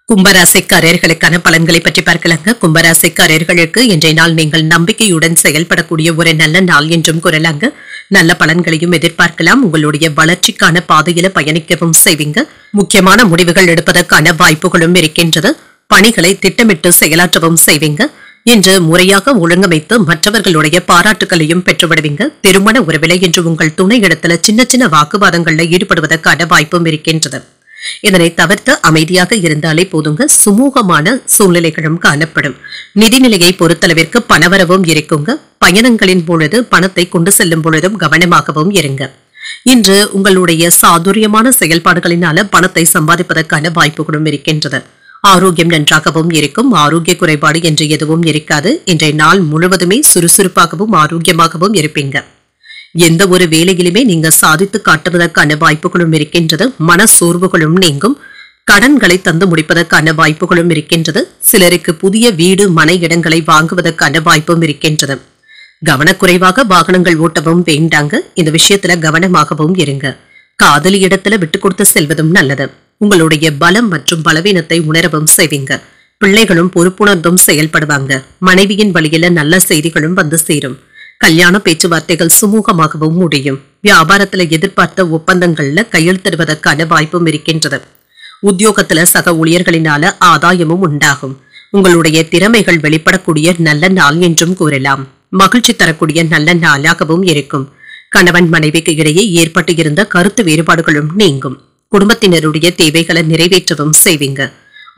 கும்பராசிக்காரர்களுக்கான பலன்களை பற்றி பார்க்கலாங்க. கும்பராசிக்காரர்களுக்கு இன்றைய நாள் நீங்கள் நம்பிக்கையுடன் செயல்படக்கூடிய ஒரு நல்ல நாள் என்றும் கூறலாங்க. நல்ல பலன்களையும் எதிர்பார்க்கலாம். உங்களுடைய வளர்ச்சிக்கான பாதையில பயணிக்கவும் செய்வீங்க. முக்கியமான முடிவுகள் எடுப்பதற்கான வாய்ப்புகளும் இருக்கின்றது. பணிகளை திட்டமிட்டு செயலாற்றவும் செய்வீங்க. இன்று முறையாக ஒழுங்கமைத்து மற்றவர்களுடைய பாராட்டுகளையும் பெற்றுவிடுவீங்க. திருமண உறவிலை இன்று உங்கள் துணை இடத்துல சின்ன சின்ன வாக்குவாதங்கள்ல ஈடுபடுவதற்கான வாய்ப்பும் இருக்கின்றது. இதனை தவிர்த்து அமைதியாக இருந்தாலே போதுங்க. சுமூகமான சூழ்நிலைகளும் காணப்படும். நிதிநிலையை பொறுத்தளவிற்கு பணவரவும் இருக்குங்க. பயணங்களின் பொழுது பணத்தை கொண்டு செல்லும் பொழுதும் கவனமாகவும் இருங்க. இன்று உங்களுடைய சாதுரியமான செயல்பாடுகளினால பணத்தை சம்பாதிப்பதற்கான வாய்ப்புகளும் இருக்கின்றது. ஆரோக்கியம் நன்றாகவும் இருக்கும். ஆரோக்கிய குறைபாடு என்று எதுவும் இருக்காது. இன்றைய நாள் முழுவதுமே சுறுசுறுப்பாகவும் ஆரோக்கியமாகவும் இருப்பீங்க. எந்த ஒரு வேலையிலுமே நீங்க சாதித்து காட்டுவதற்கான வாய்ப்புகளும் இருக்கின்றது. மன சோர்வுகளும் நீங்கும். கடன்களை தந்து முடிப்பதற்கான வாய்ப்புகளும் இருக்கின்றது. சிலருக்கு புதிய வீடு மனை இடங்களை வாங்குவதற்கான வாய்ப்பும் இருக்கின்றது. கவனக்குறைவாக வாகனங்கள் ஓட்டவும் வேண்டாங்க. இந்த விஷயத்துல கவனமாகவும் இருங்க. காதலி இடத்துல விட்டு கொடுத்து செல்வதும் நல்லது. உங்களுடைய பலம் மற்றும் பலவீனத்தை உணரவும் செய்வீங்க. பிள்ளைகளும் பொறுப்புணர்ந்தும் செயல்படுவாங்க. மனைவியின் வழியில நல்ல செய்திகளும் வந்து சேரும். கல்யாண பேச்சுவார்த்தைகள் சுமூகமாகவும் முடியும். வியாபாரத்துல எதிர்பார்த்த ஒப்பந்தங்கள்ல கையெழுத்திடுவதற்கான வாய்ப்பும் இருக்கின்றது. உத்தியோகத்துல சக ஊழியர்களினால ஆதாயமும் உண்டாகும். உங்களுடைய திறமைகள் வெளிப்படக்கூடிய நல்ல நாள் என்றும் கூறலாம். மகிழ்ச்சி தரக்கூடிய நல்ல நாளாகவும் இருக்கும். கணவன் மனைவிக்கு இடையே ஏற்பட்டு இருந்த கருத்து வேறுபாடுகளும் நீங்கும். குடும்பத்தினருடைய தேவைகளை நிறைவேற்றவும் செய்வீங்க.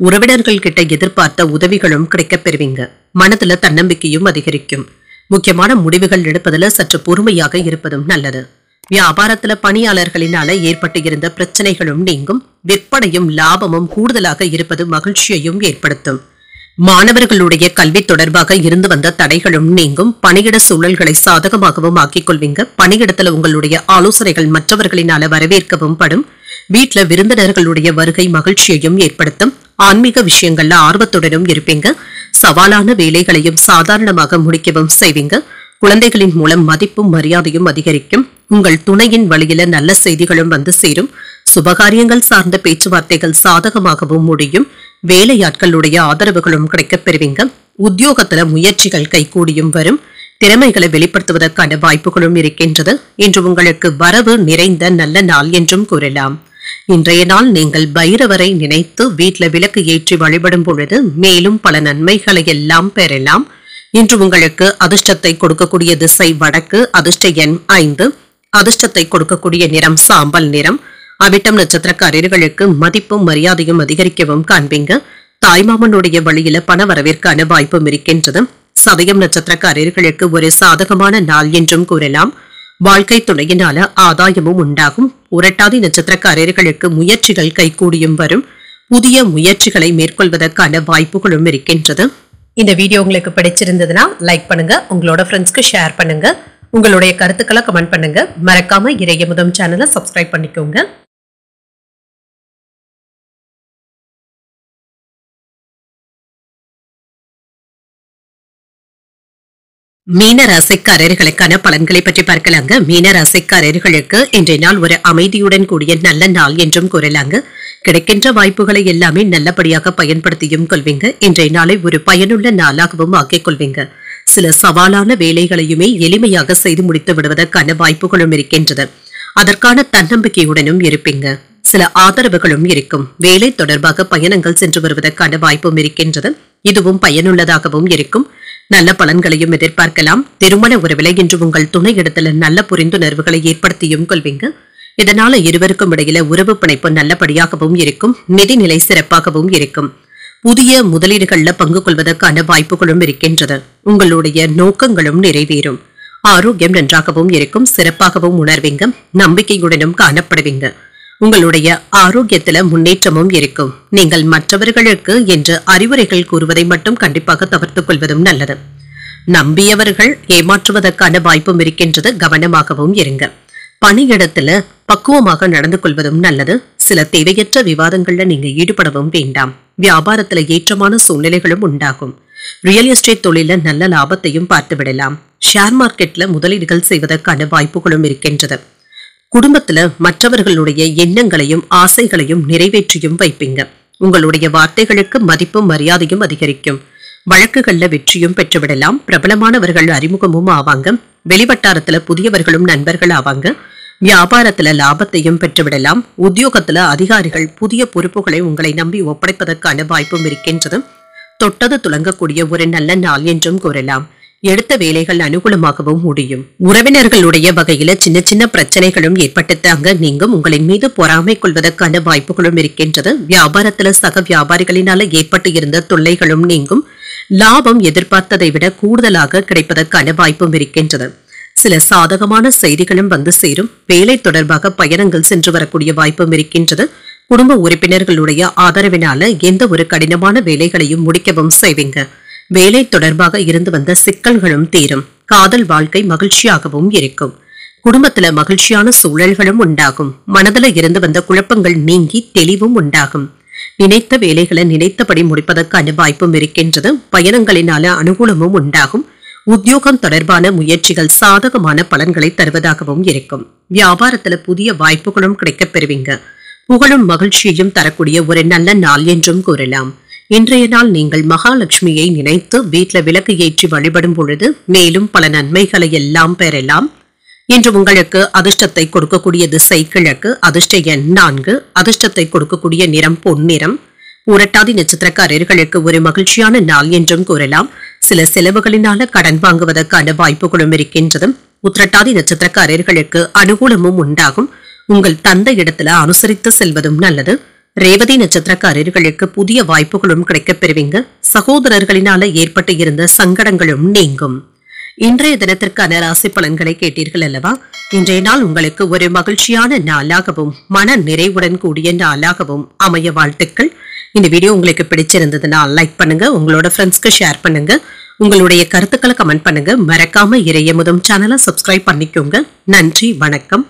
உறவினர்கள் கிட்ட எதிர்பார்த்த உதவிகளும் கிடைக்கப் பெறுவீங்க. மனதுல தன்னம்பிக்கையும் அதிகரிக்கும். முக்கியமான முடிவுகள் எடுப்பதில் சற்று பொறுமையாக இருப்பதும் நல்லது. வியாபாரத்துல பணியாளர்களினால ஏற்பட்டு இருந்த பிரச்சனைகளும் நீங்கும். விற்பனையும் லாபமும் கூடுதலாக இருப்பது மகிழ்ச்சியையும் ஏற்படுத்தும். மாணவர்களுடைய கல்வி தொடர்பாக இருந்து வந்த தடைகளும் நீங்கும். பணியிட சூழல்களை சாதகமாகவும் ஆக்கிக் கொள்வீங்க. பணியிடத்துல உங்களுடைய ஆலோசனைகள் மற்றவர்களினால வரவேற்கவும் படும். வீட்டுல விருந்தினர்களுடைய வருகை மகிழ்ச்சியையும் ஏற்படுத்தும். ஆன்மீக விஷயங்கள்ல ஆர்வத்துடனும் இருப்பீங்க. சவாலான வேலைகளையும் சாதாரணமாக முடிக்கவும் செய்வீங்க. குழந்தைகளின் மூலம் மதிப்பும் மரியாதையும் அதிகரிக்கும். உங்கள் துணையின் வழியில நல்ல செய்திகளும் வந்து சேரும். சுபகாரியங்கள் சார்ந்த பேச்சுவார்த்தைகள் சாதகமாகவும் முடியும். வேலையாட்களுடைய ஆதரவுகளும் கிடைக்கப் பெறுவீங்க. உத்தியோகத்துல முயற்சிகள் கைகூடியும் வரும். திறமைகளை வெளிப்படுத்துவதற்கான வாய்ப்புகளும் இருக்கின்றது. இன்று உங்களுக்கு வரவு நிறைந்த நல்ல நாள் என்றும் கூறலாம். இன்றைய நாள் நீங்கள் பைரவரை நினைத்து வீட்டுல விளக்கு ஏற்றி வழிபடும் பொழுது மேலும் பல நன்மைகளை எல்லாம் பெறலாம். இன்று உங்களுக்கு அதிர்ஷ்டத்தை கொடுக்கக்கூடிய திசை வடக்கு. அதிர்ஷ்ட எண் 5. அதிர்ஷ்டத்தை கொடுக்கக்கூடிய நிறம் சாம்பல் நிறம். அவிட்டம் நட்சத்திரக்காரர்களுக்கு மதிப்பும் மரியாதையும் அதிகரிக்கவும் காண்பீங்க. தாய்மாமனுடைய வழியில பண வரவிற்கான வாய்ப்பும் இருக்கின்றது. சதயம் நட்சத்திரக்காரர்களுக்கு ஒரு சாதகமான நாள் என்றும் கூறலாம். வாழ்க்கை துணையினால ஆதாயமும் உண்டாகும். புரட்டாதி நட்சத்திரக்காரர்களுக்கு முயற்சிகள் கைகூடியும் வரும். புதிய முயற்சிகளை மேற்கொள்வதற்கான வாய்ப்புகளும் இருக்கின்றது. இந்த வீடியோ உங்களுக்கு பிடிச்சிருந்ததுன்னா லைக் பண்ணுங்க, உங்களோட ஃப்ரெண்ட்ஸ்க்கு ஷேர் பண்ணுங்க, உங்களுடைய கருத்துக்களை கமெண்ட் பண்ணுங்க. மறக்காம இறையமுதம் சேனலை சப்ஸ்கிரைப் பண்ணிக்கோங்க. மீன ராசிக்காரர்களுக்கான பலன்களை பற்றி பார்க்கலாங்க. மீன ராசிக்காரர்களுக்கு இன்றைய நாள் ஒரு அமைதியுடன் கூடிய நல்ல நாள் என்றும் கூறலாங்க. கிடைக்கின்ற வாய்ப்புகளை எல்லாமே நல்லபடியாக பயன்படுத்தியும் கொள்வீங்க. இன்றைய நாளை ஒரு பயனுள்ள நாளாகவும் ஆக்கிக் கொள்வீங்க. சில சவாலான வேலைகளையுமே எளிமையாக செய்து முடித்து விடுவதற்கான வாய்ப்புகளும் இருக்கின்றது. அதற்கான தன்னம்பிக்கையுடனும் இருப்பீங்க. சில ஆதரவுகளும் இருக்கும். வேலை தொடர்பாக பயணங்கள் சென்று வருவதற்கான வாய்ப்பும் இருக்கின்றது. இதுவும் பயனுள்ளதாகவும் இருக்கும். நல்ல பலன்களையும் எதிர்பார்க்கலாம். திருமண உறவிலை இன்று உங்கள் துணை இடத்துல நல்ல புரிந்துணர்வுகளை ஏற்படுத்தியும் கொள்வீங்க. இதனால இருவருக்கும் இடையில உறவு பிணைப்பு நல்லபடியாகவும் இருக்கும். நிதிநிலை சிறப்பாகவும் இருக்கும். புதிய முதலீடுகள்ல பங்கு கொள்வதற்கான வாய்ப்புகளும் இருக்கின்றது. உங்களுடைய நோக்கங்களும் நிறைவேறும். ஆரோக்கியம் நன்றாகவும் இருக்கும். சிறப்பாகவும் உணர்வீங்க. நம்பிக்கையுடனும் காணப்படுவீங்க. உங்களுடைய ஆரோக்கியத்துல முன்னேற்றமும் இருக்கும். நீங்கள் மற்றவர்களுக்கு என்று அறிவுரைகள் கூறுவதை மட்டும் கண்டிப்பாக தவிர்த்துக் கொள்வதும் நல்லது. நம்பியவர்கள் ஏமாற்றுவதற்கான வாய்ப்பும் இருக்கின்றது. கவனமாகவும் இருங்க. பணியிடத்துல பக்குவமாக நடந்து கொள்வதும் நல்லது. சில தேவையற்ற விவாதங்கள்ல நீங்க ஈடுபடவும் வேண்டாம். வியாபாரத்துல ஏற்றமான சூழ்நிலைகளும் உண்டாகும். ரியல் எஸ்டேட் தொழில நல்ல லாபத்தையும் பார்த்து விடலாம். ஷேர் மார்க்கெட்ல முதலீடுகள் செய்வதற்கான வாய்ப்புகளும் இருக்கின்றது. குடும்பத்துல மற்றவர்களுடைய எண்ணங்களையும் ஆசைகளையும் நிறைவேற்றியும் வைப்பீங்க. உங்களுடைய வார்த்தைகளுக்கு மதிப்பும் மரியாதையும் அதிகரிக்கும். வழக்குகள்ல வெற்றியும் பெற்றுவிடலாம். பிரபலமானவர்கள் அறிமுகமும் ஆவாங்க. வெளிவட்டாரத்துல புதியவர்களும் நண்பர்கள் ஆவாங்க. வியாபாரத்துல லாபத்தையும் பெற்றுவிடலாம். உத்தியோகத்துல அதிகாரிகள் புதிய பொறுப்புகளை உங்களை நம்பி ஒப்படைப்பதற்கான வாய்ப்பும் இருக்கின்றது. தொட்டது துளங்கக்கூடிய ஒரு நல்ல நாள் என்றும் கூறலாம். எடுத்த வேலைகள் அனுகூலமாகவும் முடியும். உறவினர்களுடைய வகையில சின்ன சின்ன பிரச்சனைகளும் ஏற்பட்டுத்தாங்க நீங்கும். உங்களின் மீது பொறாமை கொள்வதற்கான வாய்ப்புகளும் இருக்கின்றது. வியாபாரத்துல சக வியாபாரிகளினால ஏற்பட்டு இருந்த தொல்லைகளும் நீங்கும். லாபம் எதிர்பார்த்ததை விட கூடுதலாக கிடைப்பதற்கான வாய்ப்பும் இருக்கின்றது. சில சாதகமான செய்திகளும் வந்து சேரும். வேலை தொடர்பாக பயணங்கள் சென்று வரக்கூடிய வாய்ப்பும் இருக்கின்றது. குடும்ப உறுப்பினர்களுடைய ஆதரவினால எந்த ஒரு கடினமான வேலைகளையும் முடிக்கவும் செய்வீங்க. வேலை தொடர்பாக இருந்து வந்த சிக்கல்களும் தீரும். காதல் வாழ்க்கை மகிழ்ச்சியாகவும் இருக்கும். குடும்பத்துல மகிழ்ச்சியான சூழல்களும் உண்டாகும். மனதில் இருந்து வந்த குழப்பங்கள் நீங்கி தெளிவும் உண்டாகும். நினைத்த வேலைகளை நினைத்தபடி முடிப்பதற்கான வாய்ப்பும் இருக்கின்றது. பயணங்களினால அனுகூலமும் உண்டாகும். உத்தியோகம் தொடர்பான முயற்சிகள் சாதகமான பலன்களை தருவதாகவும் இருக்கும். வியாபாரத்துல புதிய வாய்ப்புகளும் கிடைக்கப் பெறுவீங்க. புகழும் மகிழ்ச்சியையும் தரக்கூடிய ஒரு நல்ல நாள் என்றும் கூறலாம். இன்றைய நாள் நீங்கள் மகாலட்சுமியை நினைத்து வீட்டில் விளக்கு ஏற்றி வழிபடும் பொழுது மேலும் பல நன்மைகளை எல்லாம் பெறலாம். இன்று உங்களுக்கு அதிர்ஷ்டத்தை கொடுக்கக்கூடிய திசை கிழக்கு. அதிர்ஷ்ட எண் 4. அதிர்ஷ்டத்தை கொடுக்கக்கூடிய நிறம் பொன்னிறம். புரட்டாதி நட்சத்திரக்காரர்களுக்கு ஒரு மகிழ்ச்சியான நாள் என்றும் கூறலாம். சில செலவுகளினால கடன் வாங்குவதற்கான வாய்ப்புகளும் இருக்கின்றது. உத்திரட்டாதி நட்சத்திரக்காரர்களுக்கு அனுகூலமும் உண்டாகும். உங்கள் தந்தை இடத்துல அனுசரித்து செல்வதும் நல்லது. ரேவதி நட்சத்திரக்காரர்களுக்கு புதிய வாய்ப்புகளும் கிடைக்கப் பெறுவீங்க. சகோதரர்களினால ஏற்பட்டு இருந்த சங்கடங்களும் நீங்கும். இன்றைய தினத்திற்கான ராசி பலன்களை கேட்டீர்கள் அல்லவா? இன்றைய நாள் உங்களுக்கு ஒரு மகிழ்ச்சியான நாளாகவும் மன நிறைவுடன் கூடிய நாளாகவும் அமைய வாழ்த்துக்கள். இந்த வீடியோ உங்களுக்கு பிடிச்சிருந்ததுன்னா லைக் பண்ணுங்க, உங்களோட ஃப்ரெண்ட்ஸ்க்கு ஷேர் பண்ணுங்க, உங்களுடைய கருத்துக்களை கமெண்ட் பண்ணுங்க. மறக்காம இறையமுதம் சேனலை சப்ஸ்கிரைப் பண்ணிக்கோங்க. நன்றி, வணக்கம்.